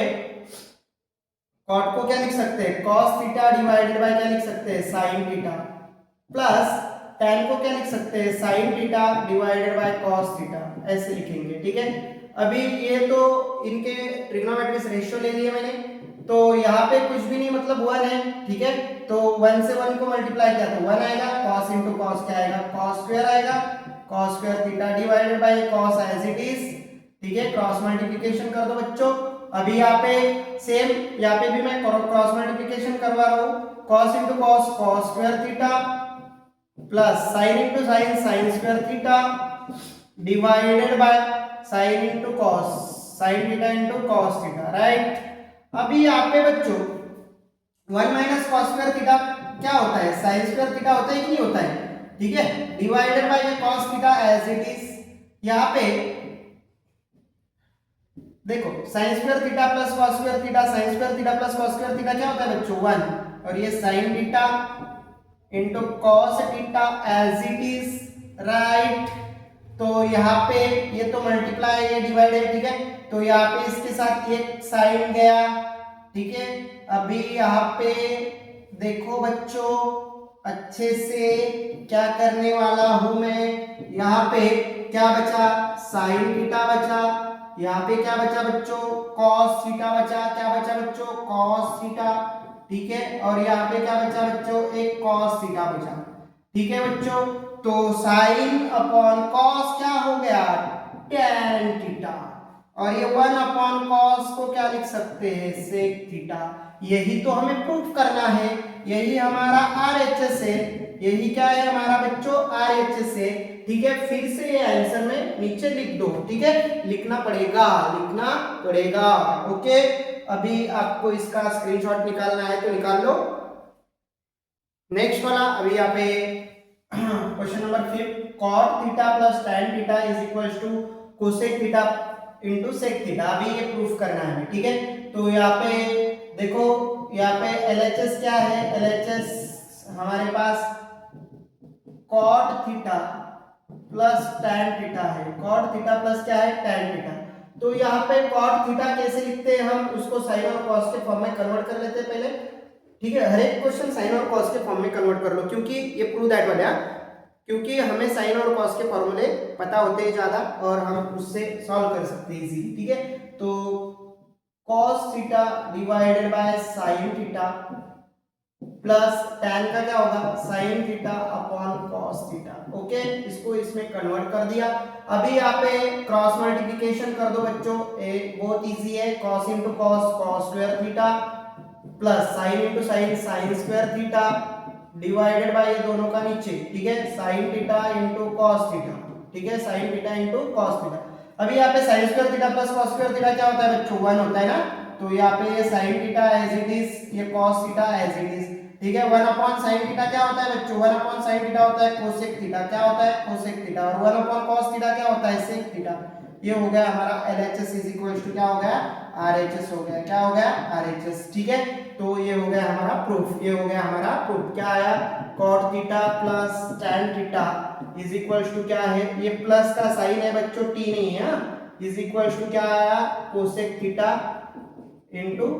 कॉट को क्या लिख सकते हैं, कॉस थीटा डिवाइडेड बाय क्या लिख सकते हैं, साइन थीटा, प्लस टैन को क्या लिख सकते हैं, sign theta divided by cos theta, ऐसे लिखेंगे, ठीक है। अभी ये तो इनके ट्रिग्नोमेट्रिक रेशियो ले लिए मैंने, तो यहाँ पे कुछ भी नहीं मतलब 1 है, ठीक है। तो 1 से 1 को मल्टीप्लाई किया तो 1 आएगा, cos इंटू कॉस क्या आएगा, cos स्क्वायर आएगा, cos square theta divided by cos as it is, ठीक है। क्रॉस मल्टीप्लिकेशन कर दो बच्चों, अभी यहाँ पे सेम, यहाँ पे भी मैं क्रॉस मल्टीप्लिकेशन करवा रहा हूँ, cos into cos cos square theta plus sine into sine sign square theta divided by sine into cos sine theta into cos theta, right. अभी यहाँ पे बच्चों 1 माइनस कॉस स्क्वायर थीटा क्या होता है, साइन स्क्वायर थीटा होता है कि नहीं होता है, ठीक है, डिवाइडेड बाय ये cos theta as it is. यहाँ पे देखो sine square theta plus cos square theta, sine square theta plus cos square theta क्या होता है बच्चों 1, और ये sine theta into cos theta as it is, right. तो यहाँ पे ये तो मल्टीप्लाई ये डिवाइड है, ठीक है, तो यहाँ पे इसके साथ एक साइन गया, ठीक है। अभी यहाँ पे देखो बच्चों अच्छे से क्या करने वाला हूं मैं, यहाँ पे क्या बचा, साइन थीटा बचा, यहाँ पे क्या बचा बच्चों, कॉस थीटा बचा, क्या बचा बच्चों, कॉस थीटा, ठीक है, और यहाँ पे क्या बचा बच्चों, एक कॉस थीटा बचा, ठीक है बच्चों। तो साइन अपॉन कॉस क्या हो गया, tan थीटा, और ये 1 अपॉन कॉस को क्या लिख सकते हैं, सेक थीटा। यही तो हमें प्रूफ करना है, यही हमारा RHS है, यही क्या है हमारा बच्चों RHS है, ठीक है। फिर से ये आंसर में नीचे लिख दो, ठीक है, लिखना पड़ेगा, लिखना पड़ेगा, ओके। अभी आपको इसका स्क्रीनशॉट निकालना है तो निकाल लो। नेक्स्ट वाला अभी यहाँ पे question number 5, cot theta plus tan theta is equals to cosec theta into sec theta. अभी ये प्रूफ करना है, ठीक है। तो यहाँ पे देखो, यहाँ पे LHS क्या है, LHS हमारे पास cot theta plus tan theta है, cot थीटा प्लस क्या है tan थीटा। तो यहाँ पे cot थीटा कैसे लिखते हैं हम, उसको साइन और कॉस के फॉर्म में कन्वर्ट कर लेते हैं पहले, ठीक है। हर एक क्वेश्चन साइन और कॉस के फॉर्म में कन्वर्ट कर लो, क्योंकि ये प्रूव दैट वाला, क्योंकि हमें साइन और कॉस के फॉर्मूले पता होते हैं ज्यादा और हम उससे सॉल्व कर सकते हैं इजीली, ठीक है। तो cos theta divided by sine theta plus tan का क्या होगा, sine theta upon cos theta, okay. इसको इसमें कन्वर्ट कर दिया। अभी यहाँ पे क्रॉस मल्टीप्लिकेशन कर दो बच्चों, बहुत इजी है, cos into cos cos square theta plus sine into sine sign square theta divided by ये दोनों का नीचे, ठीक है, sine theta into cos theta, ठीक है, sine theta into cos theta. अभी यहाँ पे sign square theta plus cos square theta क्या होता है बच्चों, 1 होता है ना। तो यहाँ पे ये sine theta as it is, ये cos theta as it is, ठीक है। 1 अपॉन साइन थीटा क्या होता है बच्चों, 1 अपॉन साइन थीटा होता है कोसेक थीटा, क्या होता है कोसेक थीटा, और 1 अपॉन कॉस थीटा क्या होता है सेक थीटा। ये हो गया हमारा LHS इज इक्वल टू क्या हो गया, RHS हो गया, क्या हो गया RHS, ठीक है। तो ये हो गया हमारा प्रूफ, ये हो गया हमारा प्रूफ, क्या आया, cot theta plus tan theta is equal to क्या है, ये प्लस का साइन है बच्चों, t नहीं है, इज इक्वल टू क्या आया, cosec theta into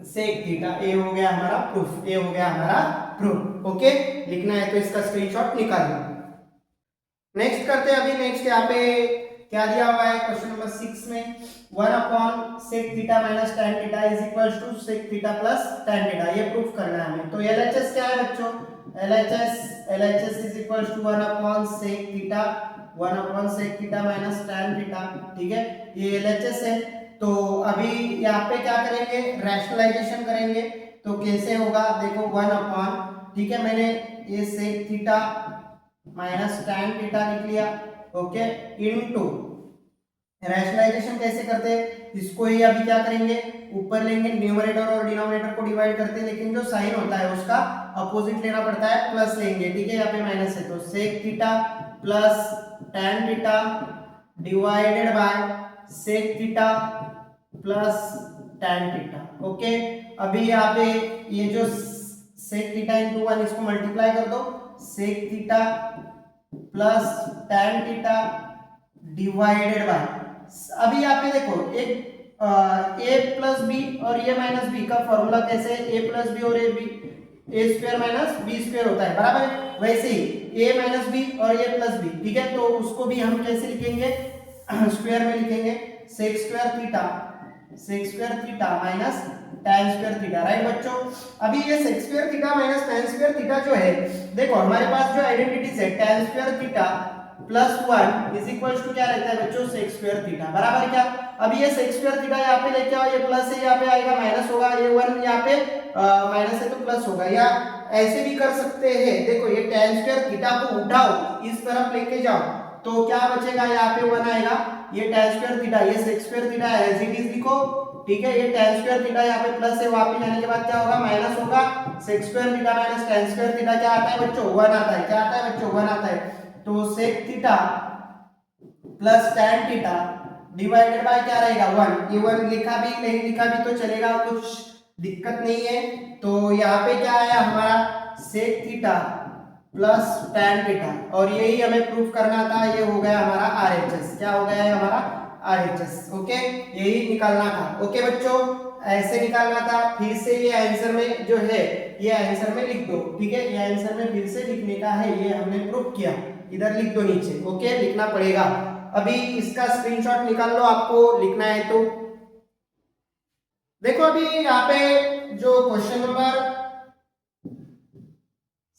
sec theta. ये हो गया हमारा प्रूफ, ये हो गया हमारा प्रूफ, ओके। लिखना है तो इसका स्क्रीनशॉट निकाल लो। नेक्स्ट करते हैं, अभी नेक्स्ट यहाँ पे क्या दिया हुआ है क्वेश्चन नंबर 6 में, 1 upon sec theta minus tan theta is equal to sec theta plus tan theta, ये प्रूफ करना है हमें। तो LHS क्या है बच्चों, LHS is equal to 1 upon sec theta, 1 upon sec theta minus tan theta, ठीक है, ये LHS है। तो अभी यहाँ पे क्या करेंगे, रैशनलाइजेशन करेंगे। तो कैसे होगा, देखो 1 अपॉन, ठीक है, मैंने ये sec theta minus tan theta लिख लिया, ओके, इनटू रैशनलाइजेशन कैसे करते हैं, इसको ही अभी क्या करेंगे, ऊपर लेंगे, न्यूमरेटर और डिनोमिनेटर को डिवाइड करते हैं, लेकिन जो साइन होता है उसका अपोजिट लेना पड़ता है, प्लस लेंगे, ठीक है, यहाँ पे माइनस है, तो sec theta plus tan theta divided by sec theta plus tan theta, okay. अभी यहाँ पे ये जो सेक थीटा इंटू 1 इसको मल्टीप्लाई कर दो, sec theta plus tan theta divided by, अभी यहाँ पे देखो एक a प्लस बी और a माइनस बी का फॉर्मूला कैसे है, a प्लस बी और a square minus b square होता है, बराबर है। वैसे ही a माइनस बी और a प्लस बी, ठीक है, तो उसको भी हम कैसे लिखेंगे, स्क्वायर में लिखेंगे, sec square theta sec square theta minus tan square theta, right बच्चों। अभी ये sec square theta minus tan square theta जो है, देखो हमारे पास जो आइडेंटिटीज है tan square theta plus 1 is equals to क्या रहता है बच्चों, sec स्क्वायर थीटा, बराबर क्या। अभी ये sec स्क्वायर थीटा यहाँ पे लेके आओ, ये प्लस है यहाँ पे आएगा माइनस होगा, ये 1 यहाँ पे माइनस है तो प्लस होगा, या ऐसे भी कर सकते हैं। देखो ये tan स्क्वायर थीटा को उठाओ इस तरफ लेके जाओ तो क्या बचेगा, यहाँ पे 1 आएगा, ये tan स्क्वायर थीटा, ये sec square theta as it is लिखो, ठीक है। ये tan स्क्वायर थीटा यहाँ पे प्लस है, वहां पे जाने के बाद क्या होगा, माइनस होगा। sec square theta minus tan square theta क्या आता है बच्चों, 1 आता है, क्या आता है बच्चों, 1 आता है। तो sec theta plus tan theta divided by क्या रहेगा, 1। ये 1 लिखा भी नहीं लिखा भी तो चलेगा, कुछ दिक्कत नहीं है। तो यहाँ पे क्या आया हमारा, sec theta plus tan theta, और यही हमें प्रूफ करना था, ये हो गया हमारा RHS। क्या हो गया है हमारा RHS, ओके, यही निकालना था। ओके बच्चों, ऐसे निकालना था। फिर से ये आंसर में जो है, ये आंसर में लिख दो, ठीक है, ये आंसर में फिर से लिखने का है, ये हमने प्रूफ किया, इधर लिख दो नीचे, ओके, लिखना पड़ेगा। अभी इसका स्क्रीनशॉट निकाल लो, आपको लिखना है तो। देखो अभी यहाँ पे जो क्वेश्चन नंबर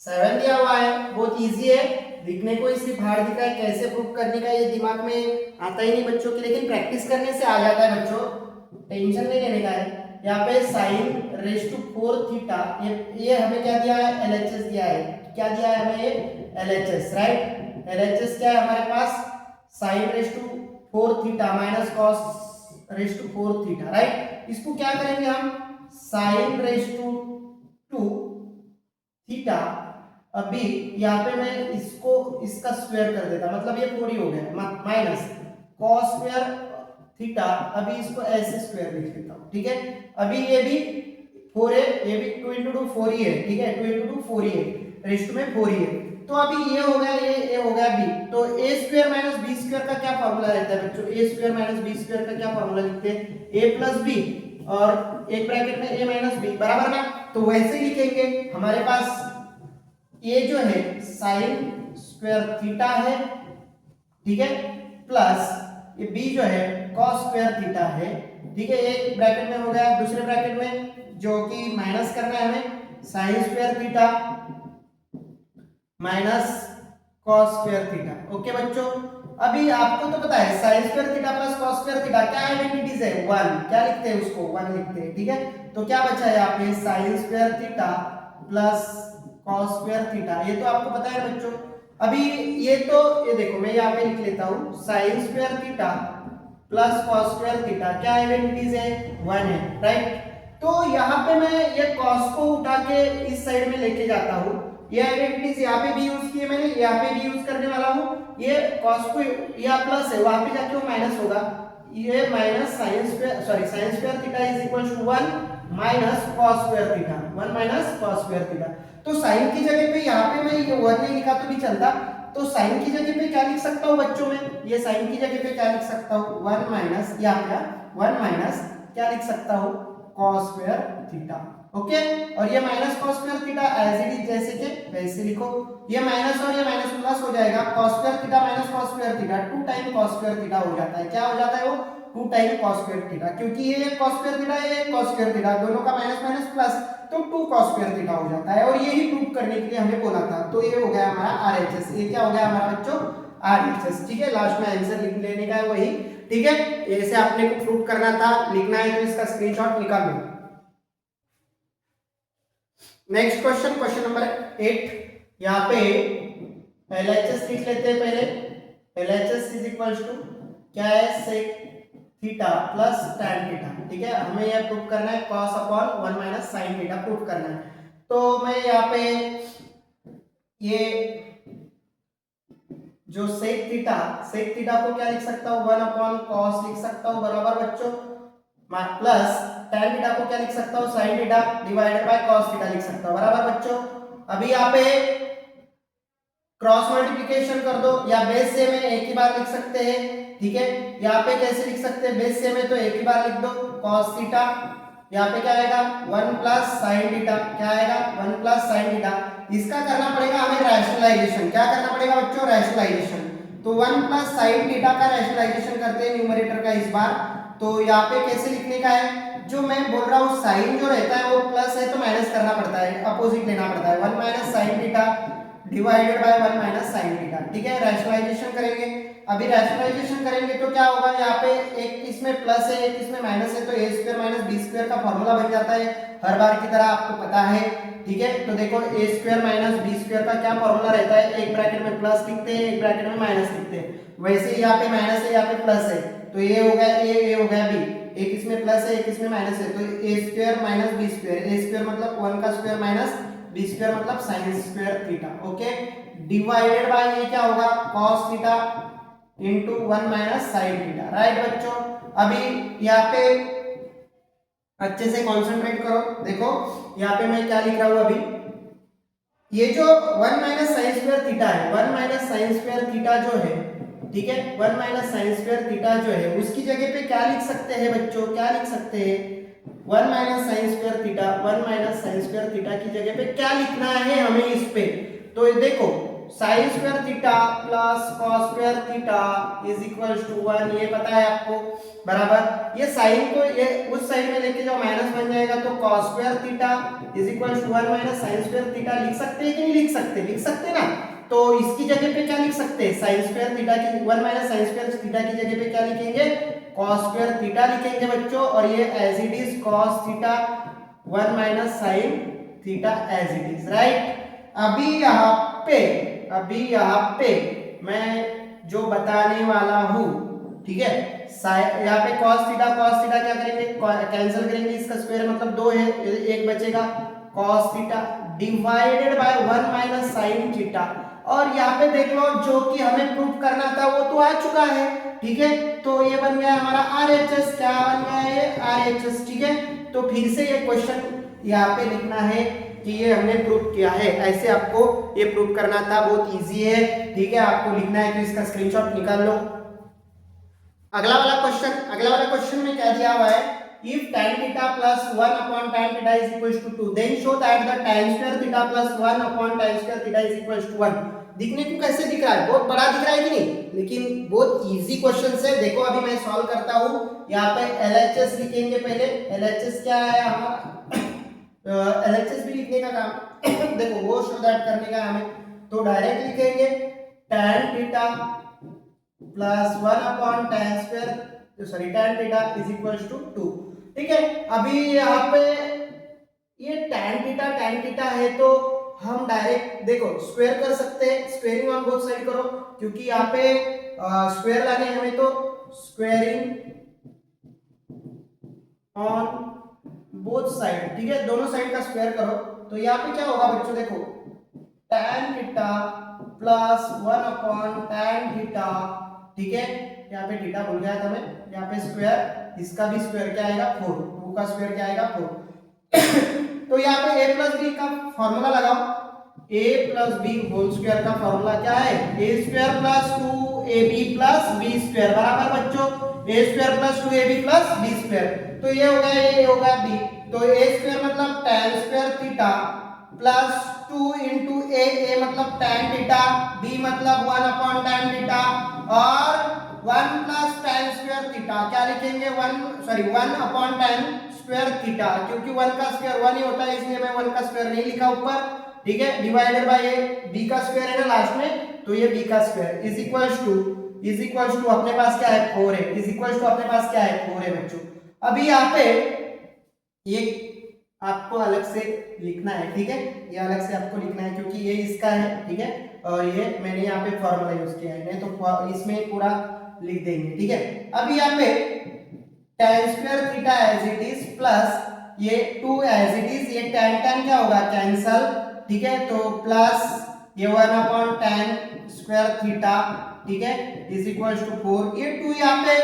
7 दिया हुआ है बहुत इजी है, लिखने को ही सिर्फ हार्ड दिखा है, कैसे प्रूफ करने का ये दिमाग में आता ही नहीं बच्चों के, लेकिन प्रैक्टिस करने से आ जाता है बच्चों, टेंशन नहीं लेने का है। यहाँ पे sin रेज टू 4 थीटा, ये हमें क्या दिया है, LHS दिया है। क्या दिया है हमें, ये LHS, राइट। LHS क्या है हमारे पास, sin raise to 4 theta minus cos raise to 4 theta, right. इसको क्या करेंगे हम, sin रेज टू 2 थीटा, अभी यहाँ पे मैं इसको इसका स्क्वायर कर देता, मतलब ये 4 ही हो गया, माइनस cos स्क्वायर थीटा, अभी इसको ऐसे स्क्वायर लिख देता हूँ, ठीक है। अभी ये भी 4 है, ये भी 2 into 2 4 ही है, ठीक है, 2 into 2 4 ही है, रेस्ट में 4 ही है। तो अभी ये हो गया, ये हो गया b, तो a square minus b square का क्या फार्मूला रहता है बच्चों, a square minus b square का क्या फार्मूला लिखते हैं, a प्लस b, और एक ब्रैकेट में a माइनस b, बराबर ना। तो वैसे ही लिखेंगे, हमारे पास ये जो है sin स्क्वायर थीटा है, ठीक है, प्लस ये b जो है cos स्क्वायर थीटा है, ठीक है। एक ब्रैकेट में हो गया, दूसरे ब्रैकेट में जो कि माइनस करना है हमें, sin square theta minus cos square theta, okay बच्चों। अभी आपको तो पता है sin square theta plus cos square theta क्या आइडेंटिटीज है, 1, क्या लिखते हैं उसको, 1 लिखते हैं, ठीक है। तो क्या बचा है यहाँ पे, sin square theta plus cos square theta, ये तो आपको पता है बच्चों। अभी ये तो ये देखो मैं यहाँ पे लिख लेता हूँ, sin square theta plus cos square theta क्या आइडेंटिटीज है, 1 है, राइट। तो यहाँ पे मैं ये cos को उठा के इस साइड में लेके जाता हूँ, ये आइडेंटिटीज यहाँ पे भी यूज किए मैंने, यहाँ पे भी यूज करने वाला हूँ। ये cos को यहाँ प्लस है, वहां पे जाके वो माइनस होगा, ये minus sin square sorry sin square theta is equal to 1 minus cos square theta, 1 minus cos square theta. तो sin की जगह पे यहाँ पे मैं ये 1 नहीं लिखा तो भी चलता, तो sin की जगह पे क्या लिख सकता हूँ बच्चों में, ये sin की जगह पे क्या लिख सकता हूँ, 1 माइनस या क्या 1 माइनस क्या लिख सकता हूँ, cos स्क्वायर थीटा, ओके। और ये minus cos square theta as it is जैसे के वैसे लिखो, ये माइनस और ये माइनस प्लस हो जाएगा, cos square theta minus cos square theta 2 time cos square theta हो जाता है, क्या हो जाता है वो 2 टाइम cos स्क्वायर थीटा, क्योंकि ये एक cos स्क्वायर थीटा है, एक cos स्क्वायर थीटा, दोनों का माइनस माइनस प्लस, तो 2 cos स्क्वायर थीटा हो जाता है। और यही प्रूव करने के लिए हमें बोला था, तो ये हो गया हमारा RHS, ये क्या हो गया हमारा बच्चों, RHS, ठीक है। लास्ट में आंसर लिख लेने का है वही, ठीक है, ऐसे आपने को प्रूव करना था, लिखना है तो इसका स्क्रीनशॉट निकाल लो। नेक्स्ट क्वेश्चन, क्वेश्चन नंबर 8, यहाँ पे LHS लिख लेते हैं पहले, LHS इज इक्वल्स टू क्या है, sec theta plus tan theta, ठीक है। हमें यह प्रूव करना है cos upon 1 minus sin theta prove करना है। तो मैं यहाँ पे ये जो sec थीटा को क्या लिख सकता हूँ, 1 अपॉन cos लिख सकता हूँ, बराबर बच्चों, प्लस tan थीटा को क्या लिख सकता हूँ, sin theta divided by cos theta लिख सकता हूँ, बराबर बच्चों। अभी यहाँ पे क्रॉस मल्टीप्लिकेशन कर दो, या बेस सेम है एक ही बार लिख सकते हैं, ठीक है। यहाँ पे कैसे लिख सकते हैं, बेस सेम है तो एक ही बार लिख दो, cos थीटा, यहाँ पे क्या आएगा 1 प्लस sin थीटा, क्या आएगा 1 प्लस sin थीटा। इसका करना पड़ेगा हमें रैशनलाइजेशन, क्या करना पड़ेगा बच्चों, रैशनलाइजेशन। तो 1 प्लस sin थीटा का रैशनलाइजेशन करते हैं न्यूमरेटर का इस बार, तो यहाँ पे कैसे लिखने का है, जो मैं बोल रहा हूँ साइन जो रहता है वो प्लस है तो माइनस करना पड़ता है, अपोजिट लेना पड़ता है, 1 minus sine theta divided by 1 minus sine theta. ठीक है, रैशनलाइजेशन करेंगे। अभी रैशनलाइजेशन करेंगे तो क्या होगा, यहाँ पे एक इसमें प्लस है एक इसमें माइनस है, तो ए स्क्वायर माइनस बी स्क्वायर का फॉर्मूला बन जाता है हर बार की तरह, आपको पता है। ठीक है, तो देखो ए स्क्वायर माइनस बी स्क्वायर का क्या फॉर्मूला रहता है, एक ब्रैकेट में प्लस लिखते हैं एक ब्रैकेट में माइनस लिखते हैं। वैसे ही यहाँ पे माइनस है यहाँ पे प्लस है, तो ये हो गया ए, ये हो गया बी, एक इसमें प्लस है एक इसमें माइनस है, तो ए स्क्वायर माइनस बी स्क्वायर, ए स्क्वायर मतलब 1 का स्क्वायर माइनस बी स्क्वायर मतलब sign square theta. Okay, divided by ये क्या होगा, cos theta into 1 minus sine theta. Right बच्चों, अभी यहाँ पे अच्छे से कॉन्सेंट्रेट करो। देखो यहाँ पे मैं क्या लिख रहा हूँ, अभी ये जो 1 माइनस साइन स्क्वायर थीटा है, 1 माइनस साइन स्क्वायर थीटा जो है, ठीक है, 1 माइनस साइन स्क्वायर थीटा जो है उसकी जगह पे क्या लिख सकते हैं बच्चों, क्या लिख सकते हैं, 1 minus sine square theta, 1 minus sine square theta की जगह पे क्या लिखना है हमें इस पे, तो देखो sine square theta plus cos square theta is equals to 1, ये पता है आपको बराबर। ये साइन को ये उस साइड में लेके जाओ माइनस बन जाएगा, तो cos square theta is equals to 1 minus sine square theta लिख सकते हैं कि नहीं लिख सकते, लिख सकते ना। तो इसकी जगह पे क्या लिख सकते हैं, साइन स्क्वायर थीटा की 1 माइनस साइन स्क्वायर थीटा की जगह पे क्या लिखेंगे, कॉस स्क्वायर थीटा लिखेंगे बच्चों, और ये as it is cos theta 1 minus sine theta as it is. Right, अभी यहाँ पे मैं जो बताने वाला हूँ, ठीक है, यहाँ पे cos थीटा क्या करेंगे, कैंसिल करेंगे, इसका स्क्वायर मतलब 2 है, एक बचेगा, cos theta divided by 1 minus sine theta. और यहाँ पे देख लो जो कि हमें प्रूफ करना था वो तो आ चुका है। ठीक है, तो ये बन गया हमारा RHS, क्या बन गया है, RHS। ठीक है, तो फिर से ये क्वेश्चन यहाँ पे लिखना है कि ये हमने प्रूफ किया है, ऐसे आपको ये प्रूफ करना था, बहुत इजी है। ठीक है, आपको लिखना है कि इसका स्क्रीनशॉट निकाल लो। अगला वाला क्वेश्चन में क्या दिया हुआ है, if tan theta plus 1 upon tan theta is equals to 2 then show that the tan square theta plus 1 upon tan square theta is equals to 1। दिखने को कैसे दिख रहा है, बहुत बड़ा दिख रहा है कि नहीं, लेकिन बहुत इजी क्वेश्चन है। देखो अभी मैं सॉल्व करता हूँ, यहाँ पे LHS लिखेंगे पहले, LHS क्या है हमारा, LHS भी लिखने का काम देखो वो शो दैट करने का हमें, तो डायरेक्ट लिखेंगे tan theta plus 1 upon tan square sorry tan theta is equals to 2। ठीक है, अभी यहाँ पे ये tan थीटा है तो हम डायरेक्ट देखो स्क्वायर कर सकते हैं, स्क्वेयरिंग ऑन बोथ साइड करो, क्योंकि यहाँ पे स्क्वायर लाने हमें, तो स्क्वेयरिंग ऑन बोथ साइड। ठीक है, दोनों साइड का स्क्वायर करो, तो यहाँ पे क्या होगा बच्चों, देखो tan theta plus 1 upon tan theta. ठीक है, यहाँ पे थीटा भूल गया था मैं, यहाँ पे स्क्वायर, इसका भी स्क्वायर क्या आएगा 4, 2 का स्क्वायर क्या आएगा 4 तो यहाँ पे a प्लस बी का फॉर्मूला लगाओ, a plus b whole square का फॉर्मूला क्या है, a square plus 2ab plus b square बराबर बच्चों a square plus 2ab plus b square. तो ये हो गया a होगा b, तो a स्क्वायर मतलब tan square theta plus 2 into a मतलब tan थीटा, b मतलब 1 अपॉन tan थीटा, और 1 प्लस tan स्क्वायर थीटा क्या लिखेंगे 1 अपॉन tan स्क्वायर थीटा, क्योंकि 1 का स्क्वायर 1 ही होता है इसलिए मैं 1 का स्क्वायर नहीं लिखा ऊपर। ठीक है, डिवाइडेड बाय ये b का स्क्वायर है ना लास्ट में, तो ये b का स्क्वायर इज इक्वल्स टू अपने पास क्या है 4 है, इज इक्वल्स टू अपने पास क्या है 4 है बच्चों। अभी यहाँ पे ये आपको अलग से लिखना है, ठीक है, ये अलग से आपको लिखना है क्योंकि ये इसका है, ठीक है, और ये मैंने यहाँ पे फॉर्मूला यूज किया है, नहीं तो इसमें पूरा लिख देंगे। ठीक है, अभी यहाँ पे tan square theta as it is plus ये 2 एज इट इज, ये tan क्या होगा कैंसल। ठीक है, तो प्लस ये 1 अपॉन tan स्क्वायर थीटा, ठीक है, इज इक्वल्स टू 4, ये 2 यहाँ पे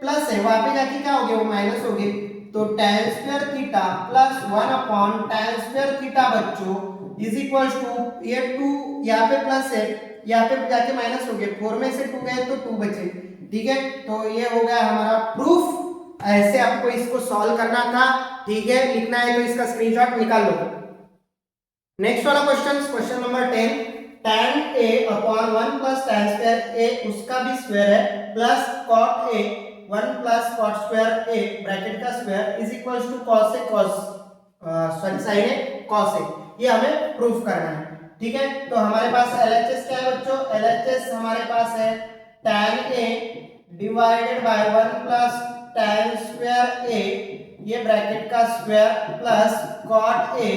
प्लस है, वहां पे जाके क्या हो गया वो माइनस हो गए, तो tan square theta plus 1 upon tan square theta बच्चों इज इक्वल्स टू ये 2 यहाँ पे प्लस है, यहाँ पे जाके माइनस हो गया, 4 में से 2 गए तो 2 बचे। ठीक है, तो ये हो गया हमारा प्रूफ, ऐसे आपको इसको सॉल्व करना था। ठीक है, लिखना है तो इसका स्क्रीनशॉट निकाल लो। नेक्स्ट वाला question number 10, tan a upon 1 plus tan square a उसका भी स्क्वायर है plus cot a 1 plus cot square A bracket का square is equal to cos A cos sorry sine A cos A, ये हमें proof करना है। ठीक है, तो हमारे पास LHS क्या है बच्चों? LHS हमारे पास है tan A divided by 1 plus tan square A, ये ब्रैकेट का square, plus cot A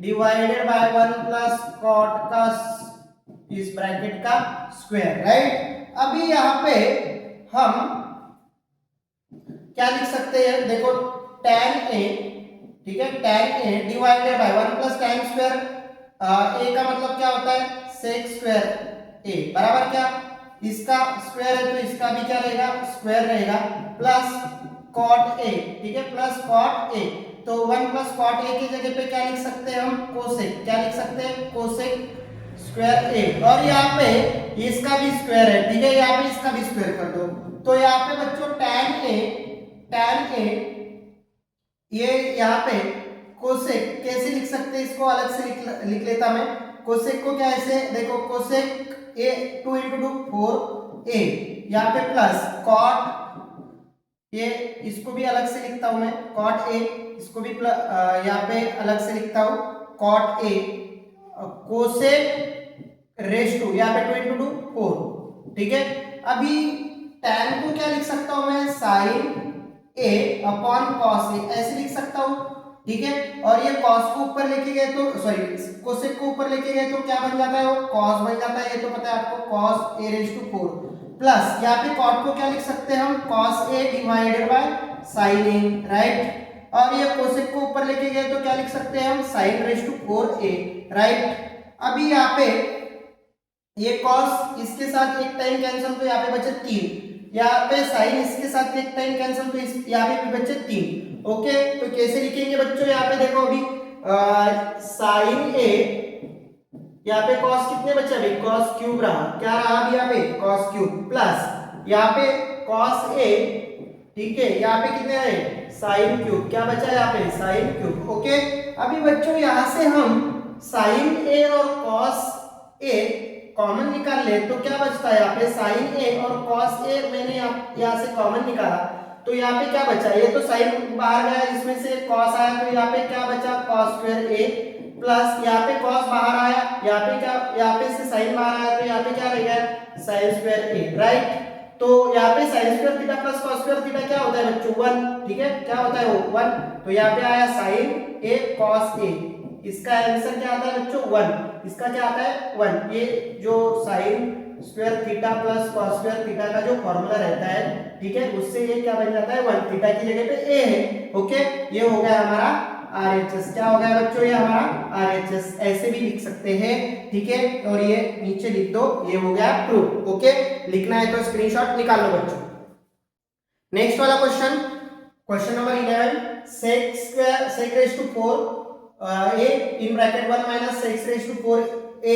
divided by 1 plus cot का इस ब्रैकेट का स्क्वायर, राइट। अभी यहाँ पे हम क्या लिख सकते हैं? देखो tan ए, ठीक है, tan A divided by 1 plus tan square A का मतलब क्या होता है? sec स्क्वायर ए बराबर क्या? इसका स्क्वायर है तो इसका भी क्या रहेगा? स्क्वायर रहेगा, प्लस cot ए, ठीक है, प्लस cot ए। तो 1 प्लस cot ए की जगह पे क्या लिख सकते हैं हम? कोसेक, क्या लिख सकते हैं? कोसेक स्क्वायर ए। और यहाँ पे इसका भी स्क्वायर है, ठीक है, यहाँ पे इसका भी स्क्वायर कर दो। तो यहाँ पे बच्चों tan ए ये यहाँ पे कोसेक कैसे लिख सकते हैं? इसको अलग से लिख लेता मैं। कोसेक को क्या ऐसे देखो, कोसेक ए 2 into 2 4 ए, यहाँ पे प्लस कॉट ये, इसको भी अलग से लिखता हूं मैं कॉट ए, इसको भी यहाँ पे अलग से लिखता हूं cot a, cosec raise to यहाँ पे 2 into 2 4, ठीक है। अभी tan को क्या लिख सकता हूं मैं? Sign A upon cos A, ऐसे लिख सकता हूं, ठीक है। और ये cos को ऊपर लेके गए तो सॉरी कोसेक को ऊपर लेके गए तो क्या बन जाता है? वो cos बन जाता है, ये तो पता है आपको, cos a raise to 4, plus यहाँ पे cot को क्या लिख सकते हैं हम? cos a divided bye sin a, right. और ये कोसेक को ऊपर लेके गए तो क्या लिख सकते हैं हम? sin raise to 4a, right. अभी यहाँ पे ये cos इसके साथ एक टाइम कैंसिल तो यहाँ पे बचे 3, यहाँ पे sin इसके साथ एक टाइम कैंसिल तो यहाँ पे भी बचे 3। ओके, तो कैसे लिखेंगे बच्चों? यहाँ पे देखो अभी sin a, यहाँ पे cos कितने बचे? अभी cos क्यूब रहा, क्या रहा अभी यहाँ पे? cos क्यूब, प्लस यहाँ पे cos a, ठीक है, यहाँ पे कितने रहे? sin क्यूब, क्या बचा यहाँ पे? sin cube. ओके, अभी बच्चों यहाँ से हम sin a और cos a कॉमन निकाल ले तो क्या बचता है यहाँ पे? sin a और cos a मैंने यहाँ से कॉमन निकाला तो यहाँ पे क्या बचा? ये तो sin बाहर गया, इसमें से cos आया तो यहाँ पे क्या बचा? cos स्क्वायर a, प्लस यहाँ पे cos बाहर आया, यहाँ पे क्या, यहाँ पे से sin बाहर आया तो यहाँ पे क्या रह गया? sin square a, right. तो यहाँ पे sin square theta plus cos square theta क्या होता है बच्चों? 1, ठीक है, क्या होता है वो? 1। तो यहाँ पे आया sin a cos a, इसका आंसर क्या आता है बच्चों? 1। इसका क्या आता है? 1। ये जो sin square theta plus cos square theta का जो फॉर्मूला रहता है, ठीक है, उससे ये क्या बन जाता है? 1। थीटा की जगह पे a है। ओके, ये हो गया हमारा RHS। क्या हो गया बच्चों? ये हमारा RHS, ऐसे भी लिख सकते हैं, ठीक है। और ये नीचे लिख दो, ये हो गया प्रूफ। ओके, लिखना है तो स्क्रीनशॉट निकाल लो बच्चों। नेक्स्ट वाला क्वेश्चन, question number 11, sec square sec raise to 4 a in bracket 1 minus sec raise to 4a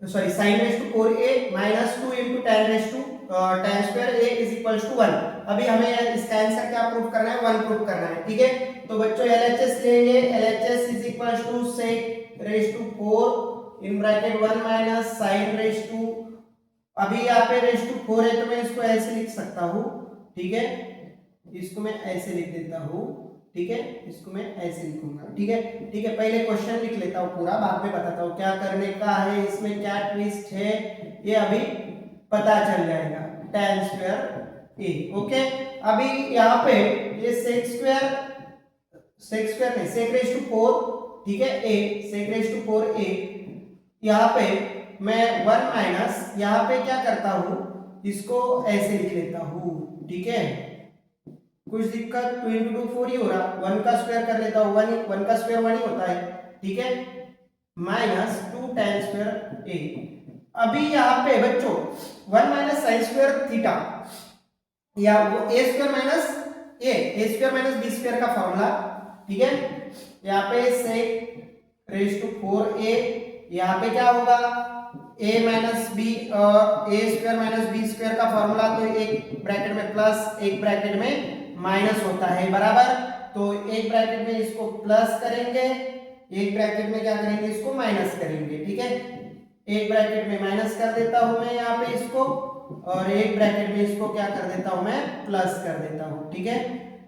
sorry sin raise to 4a minus 2 into tan raise to tan square a is equals to 1। अभी हमें इसका answer क्या proof करना है? 1 proof करना है, ठीक है। तो बच्चों LHS लेंगे, LHS is equals to sec raise to 4 in bracket 1 minus sin raise to, अभी यहाँ पे रेज़ टू 4 है तो मैं इसको ऐसे लिख सकता हूँ, ठीक है, इसको मैं ऐसे लिख देता हूँ, ठीक है, इसको मैं ऐसे लिखूंगा, ठीक है, ठीक है। पहले क्वेश्चन लिख लेता हूँ पूरा, बाद में बताता हूँ क्या करने का है, इसमें क्या ट्विस्ट है ये अभी पता चल जाएगा। tan square a, okay. अभी यहाँ पे ये sec स्क्वायर नहीं sec रेज़ टू 4, ठीक है, a sec raise to 4a, यहाँ पे मैं 1 माइनस यहाँ पे क्या करता हूँ, इसको ऐसे लिख लेता हूँ, ठीक है। कुछ दिक्कत 2 into 2 4 ही हो रहा, 1 का स्क्वायर कर लेता हूँ, 1 का स्क्वायर 1 ही होता है, ठीक है, माइनस 2 tan स्क्वायर a। अभी यहाँ पे बच्चों 1 माइनस sin स्क्वायर थीटा या वो a square minus a square minus b square का फॉर्मूला, ठीक है। यहाँ पे sec रेज़ टू 4a, यहाँ पे क्या होगा? a minus b a square minus b square का फॉर्मूला, तो एक ब्रैकेट में प्लस एक ब्रैकेट में माइनस होता है, बराबर। तो एक ब्रैकेट में इसको प्लस करेंगे, एक ब्रैकेट में क्या करेंगे? इसको माइनस करेंगे, ठीक है। एक ब्रैकेट में माइनस कर देता हूं मैं यहाँ पे इसको, और एक ब्रैकेट में इसको क्या कर देता हूं मैं, प्लस कर देता हूं। ठीक है,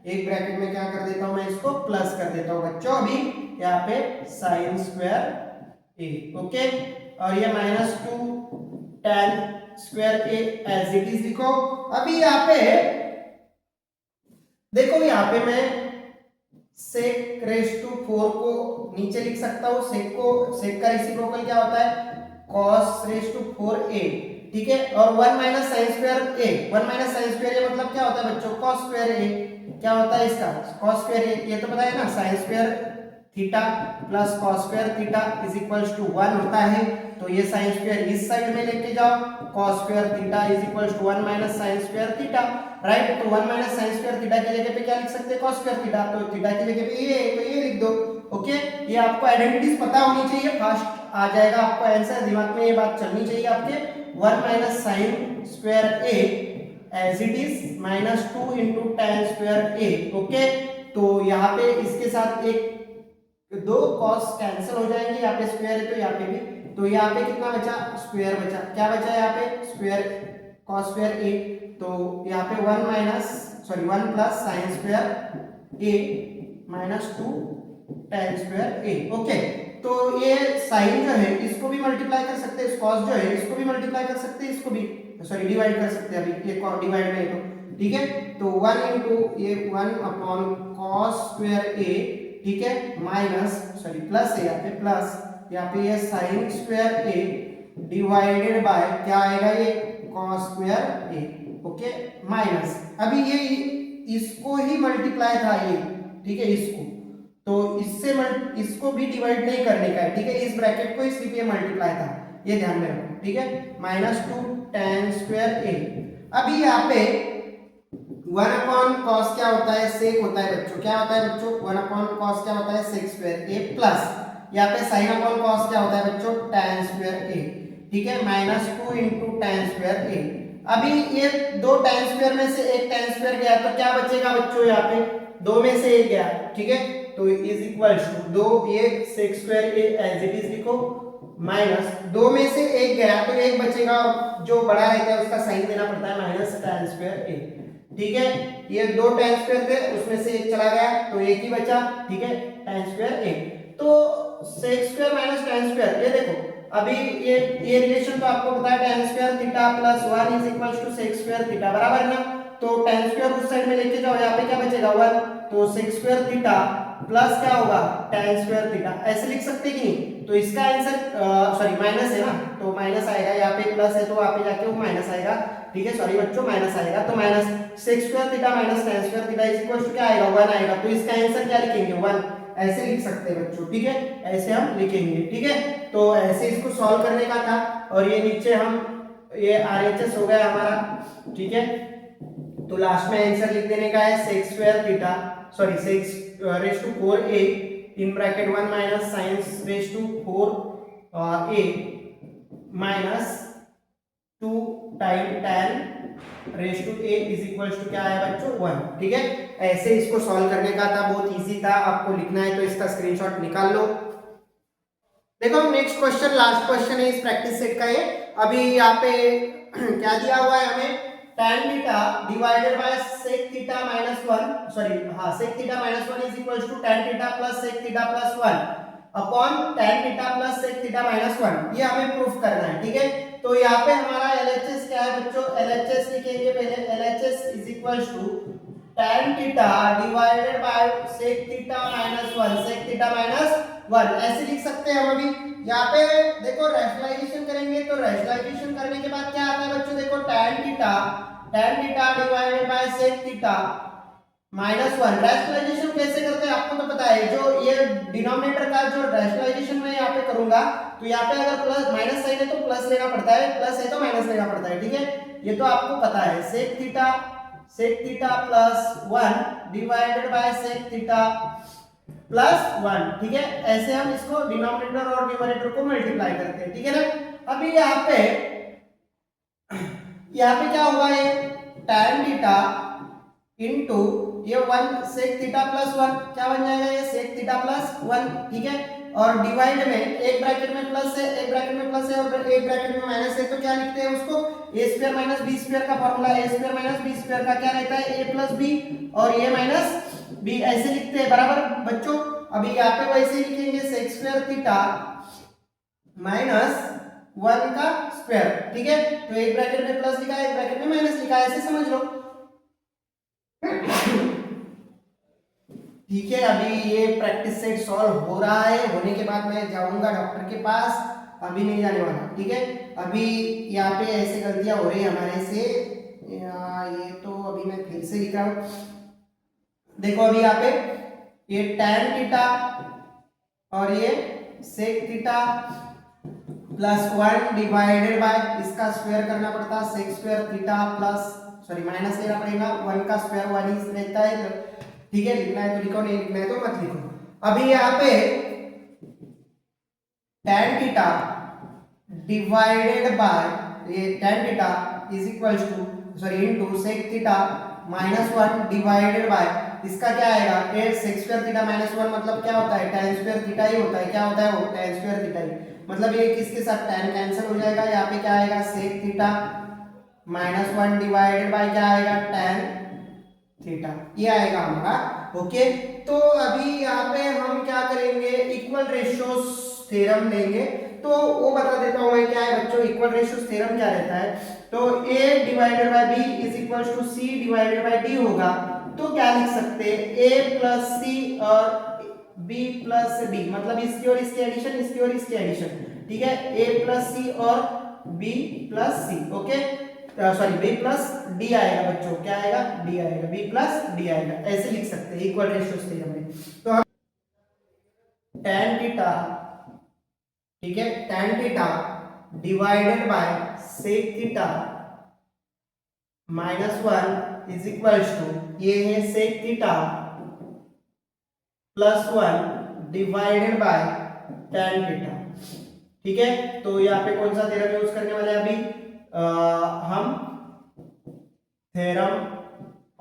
एक ब्रैकेट में क्या कर देता हूं मैं, इसको प्लस कर देता हूं बच्चों। अभी यहाँ पे साइन स्क्वायर ए, ओके, और ये -2 tan square a as it is लिखो। अभी यहाँ पे देखो, यहाँ पे मैं sec रेस टू 4 को नीचे लिख सकता हूँ। sec का रेसिप्रोकल क्या होता है, cos रेस टू 4a, ठीक है, और 1 माइनस साइन स्क्वायर ए, 1 माइनस साइन स्क्वायर ए मतलब क्या होता है बच्चों, cos स्क्वायर ए। क्या होता है इसका, cos स्क्वायर ए, ये तो पता है ना, sine square theta plus cos square theta is equals to 1 होता है। तो ये साइन स्क्वायर इस साइड में लेके जाओ, cos square theta is equals to 1 minus sine square theta, right. तो 1 माइनस साइन स्क्वायर थीटा की जगह पे क्या लिख सकते हैं, cos स्क्वायर थीटा, तो थीटा की जगह पे ये है तो ये लिख दो। ओके, ये आपको आइडेंटिटीज पता होनी चाहिए, फास्ट आ जाएगा आपको आंसर, दिमाग में ये बात चलनी चाहिए आपके। 1 minus sine square a as it is -2 into tan square a, okay. तो यहाँ पे इसके साथ एक दो cos कैंसिल हो जाएंगे, यहाँ पे स्क्वायर है तो यहाँ पे भी, तो यहाँ पे कितना बचा, स्क्वायर बचा, क्या बचा यहाँ पे, स्क्वायर, cos स्क्वायर ए। तो यहाँ पे 1 plus sign square A -2 tan square a, okay. तो ये साइन जो है इसको भी मल्टीप्लाई कर सकते हैं, cos जो है इसको भी मल्टीप्लाई कर सकते हैं, इसको भी डिवाइड कर सकते हैं, अभी ये डिवाइड में है तो ठीक है। तो 1 इंटू ये 1 अपॉन cos स्क्वायर ए, ठीक है, प्लस है यहाँ पे, प्लस यहाँ पे ये sign square A divided by क्या आएगा, ये cos square a, okay, minus. अभी ये इसको ही मल्टीप्लाई था ये, ठीक है, इसको तो इसको भी डिवाइड नहीं करने का है, ठीक है, इस ब्रैकेट को सिर्फ ये मल्टीप्लाई था, ये ध्यान में रखो, ठीक है, -2 tan स्क्वायर ए। अभी यहाँ पे 1 अपॉन cos क्या होता है, sec होता है बच्चों, क्या होता है बच्चों, 1 अपॉन cos क्या होता है, sec स्क्वायर ए, प्लस यहाँ पे sin अपॉन cos क्या होता है बच्चों, tan स्क्वायर ए, ठीक है, -2 इंटू tan स्क्वायर ए। अभी ये दो tan स्क्वायर में से एक tan स्क्वायर गया तो क्या बचेगा बच्चों, यहाँ पे दो में से एक गया, ठीक है, तो इज इक्वल्स टू दो, ये sec square a as it is लिखो, माइनस दो में से एक गया तो एक बचेगा, जो बड़ा रहता है उसका साइन देना पड़ता है, माइनस tan स्क्वायर ए, ठीक है। ये दो tan स्क्वायर थे उसमें से एक चला गया तो एक ही बचा, ठीक है, tan स्क्वायर ए। तो sec square minus tan square, ये देखो अभी ये रिलेशन तो आपको पता है, tan square theta plus 1 is equals to sec square theta, बराबर ना। तो tan स्क्वायर उस साइड में लेके जाओ, यहाँ पे क्या बचेगा 1, तो sec स्क्वायर थीटा प्लस क्या होगा tan स्क्वायर थीटा, ऐसे लिख सकते कि नहीं। तो इसका आंसर सॉरी माइनस है ना, तो माइनस आएगा, यहाँ पे प्लस है तो वहां पे जाके वो माइनस आएगा, ठीक है, सॉरी बच्चों माइनस आएगा, तो minus sec square theta minus tan square theta is equal to क्या आएगा 1 आएगा, तो इसका आंसर क्या लिखेंगे 1, ऐसे लिख सकते हैं बच्चों, ठीक है, ऐसे हम लिखेंगे, ठीक है। तो ऐसे इसको सॉल्व करने का था, और ये नीचे हम ये RHS हो गया हमारा, ठीक है। तो लास्ट में आंसर लिख देने का है sec square theta sorry sec raise to 4a in bracket 1 minus sin raise to 4a minus 2 time tan raise to a is equals to क्या है बच्चों 1, ठीक है। ऐसे इसको सॉल्व करने का था, बहुत इजी था, आपको लिखना है तो इसका स्क्रीनशॉट निकाल लो। देखो नेक्स्ट क्वेश्चन, लास्ट क्वेश्चन है इस प्रैक्टिस सेट का ये। अभी यहाँ पे क्या दिया हुआ है हमें, tan theta divided by sec theta minus 1 sorry हाँ sec theta minus 1 is equals to tan theta plus sec theta plus 1 upon tan theta plus sec theta minus 1, ये हमें प्रूफ करना है, ठीक है। तो यहाँ पे हमारा LHS क्या है बच्चों, LHS लिखेंगे पहले, LHS is equals to tan theta divided by sec theta minus 1 sec theta minus 1, ऐसे लिख सकते हैं हम। अभी यहाँ पे देखो रैशनलाइजेशन करेंगे, तो रैशनलाइजेशन करने के बाद क्या आता है बच्चों, देखो tan theta divided by sec theta minus 1, rationalisation कैसे करते हैं आपको तो पता है, जो ये डिनोमिनेटर का जो रैशनलाइजेशन मैं यहाँ पे करूंगा, तो यहाँ पे अगर प्लस माइनस साइन है तो प्लस लेना पड़ता है, प्लस है तो माइनस लेना पड़ता है, ठीक है, ये तो आपको पता है। sec theta plus 1 divided by sec theta plus 1, ठीक है, ऐसे हम इसको डिनोमिनेटर और न्यूमरेटर को मल्टीप्लाई करते हैं, ठीक है ना। अभी यहाँ पे क्या हुआ, ये tan थीटा इनटू ये 1 sec थीटा प्लस 1 क्या बन जाएगा, ये sec थीटा प्लस 1, ठीक है। और डिवाइड में एक ब्रैकेट में प्लस है, एक ब्रैकेट में प्लस है और एक ब्रैकेट में माइनस है, तो क्या लिखते हैं उसको, ए स्क्वायर माइनस बी स्क्वायर का फॉर्मूला, ए स्क्वायर माइनस बी स्क्वायर का क्या रहता है, ए प्लस बी और ए माइनस बी, ऐसे लिखते हैं बराबर बच्चों। अभी यहाँ पे वैसे ही लिखेंगे सेक स्क्वायर थीटा माइनस 1 का स्क्वायर, ठीक है। तो एक ब्रैकेट में प्लस लिखा है, एक ब्रैकेट में माइनस लिखा है, ऐसे समझ लो, ठीक है। अभी ये प्रैक्टिस सेट सॉल्व हो रहा है, होने के बाद मैं जाऊंगा डॉक्टर के पास, अभी नहीं जाने वाला, ठीक है। अभी यहाँ पे ऐसे गलतियां हो रही है हमारे से, ये तो अभी मैं फिर से लिख रहा हूं, देखो अभी यहाँ पे ये tan थीटा और ये sec theta plus 1 divided by इसका स्क्वायर करना पड़ता, sec square theta plus sorry minus लेना पड़ेगा, 1 का स्क्वायर 1 ही रहता है, ठीक है। लिखना है तो लिखो, नहीं लिखना है तो मत लिखो। अभी यहाँ पे tan थीटा डिवाइडेड बाय ये tan theta is equals to sorry into sec theta minus 1 divided by इसका क्या आएगा, a sec square theta minus 1 मतलब क्या होता है, tan स्क्वायर थीटा ही होता है, क्या होता है वो tan स्क्वायर थीटा ही, मतलब ये किसके साथ tan कैंसिल हो जाएगा, यहाँ पे क्या आएगा sec theta minus 1 divided by क्या आएगा tan थीटा, ये आएगा हमारा, ओके। तो अभी यहाँ पे हम क्या करेंगे, इक्वल रेशियोस थ्योरम लेंगे, तो वो बता देता हूँ मैं क्या है बच्चों, इक्वल रेशियोस थ्योरम क्या रहता है, तो a divided by b is equals to c divided by d होगा, तो क्या लिख सकते हैं a प्लस सी और b प्लस डी, मतलब इसकी और इसकी एडिशन, इसकी और इसकी एडिशन, ठीक है, a प्लस सी और b plus C, okay, sorry b plus d आएगा बच्चों, क्या आएगा, d आएगा, b प्लस d आएगा, ऐसे लिख सकते हैं इक्वल रेशियोस थ्योरम में। तो हम tan थीटा, ठीक है, tan theta divided by sec theta minus 1 is equals to ये है sec theta plus 1 divided by tan theta, ठीक है। तो यहाँ पे कौन सा थ्योरम यूज करने वाले हैं अभी, हम थ्योरम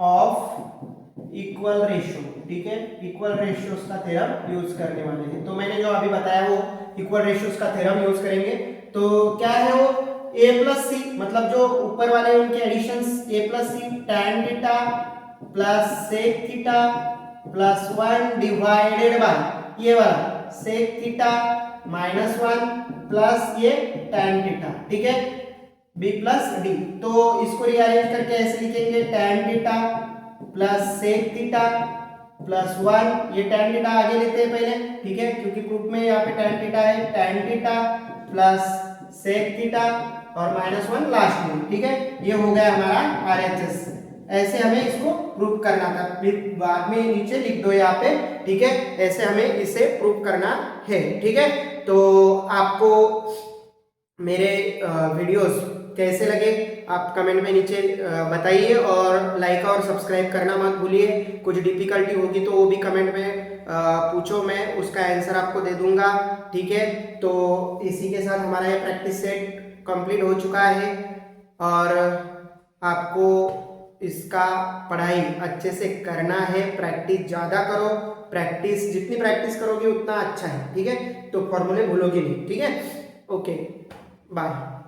ऑफ इक्वल रेशियो, ठीक है, इक्वल रेशियोस का थ्योरम यूज करने वाले हैं। तो मैंने जो अभी बताया वो इक्वल रेशियोस का थ्योरम यूज करेंगे, तो क्या है वो, a प्लस सी, मतलब जो ऊपर वाले उनके additions, a plus c tan theta plus sec theta plus 1 divided by ये वाला sec थीटा माइनस 1 प्लस ये tan थीटा, ठीक है, b प्लस डी। तो इसको रीअरेंज करके ऐसे लिखेंगे tan theta plus sec theta plus 1, ये tan थीटा आगे लेते हैं पहले, ठीक है, क्योंकि प्रूफ में यहाँ पे tan थीटा है, tan theta plus sec theta और माइनस 1 लास्ट में, ठीक है, ये हो गया हमारा RHS। ऐसे हमें इसको प्रूव करना था, बाद में नीचे लिख दो यहाँ पे, ठीक है, ऐसे हमें इसे प्रूव करना है, ठीक है। तो आपको मेरे वीडियोस कैसे लगे आप कमेंट में नीचे बताइए, और लाइक और सब्सक्राइब करना मत भूलिए। कुछ डिफिकल्टी होगी तो वो भी कमेंट में पूछो, मैं उसका आंसर आपको दे दूंगा, ठीक है। तो इसी के साथ हमारा ये प्रैक्टिस सेट कंप्लीट हो चुका है, और आपको इसका पढ़ाई अच्छे से करना है, प्रैक्टिस ज़्यादा करो, प्रैक्टिस जितनी प्रैक्टिस करोगे उतना अच्छा है, ठीक है। तो फॉर्मूले भूलोगे नहीं, ठीक है, ओके, बाय।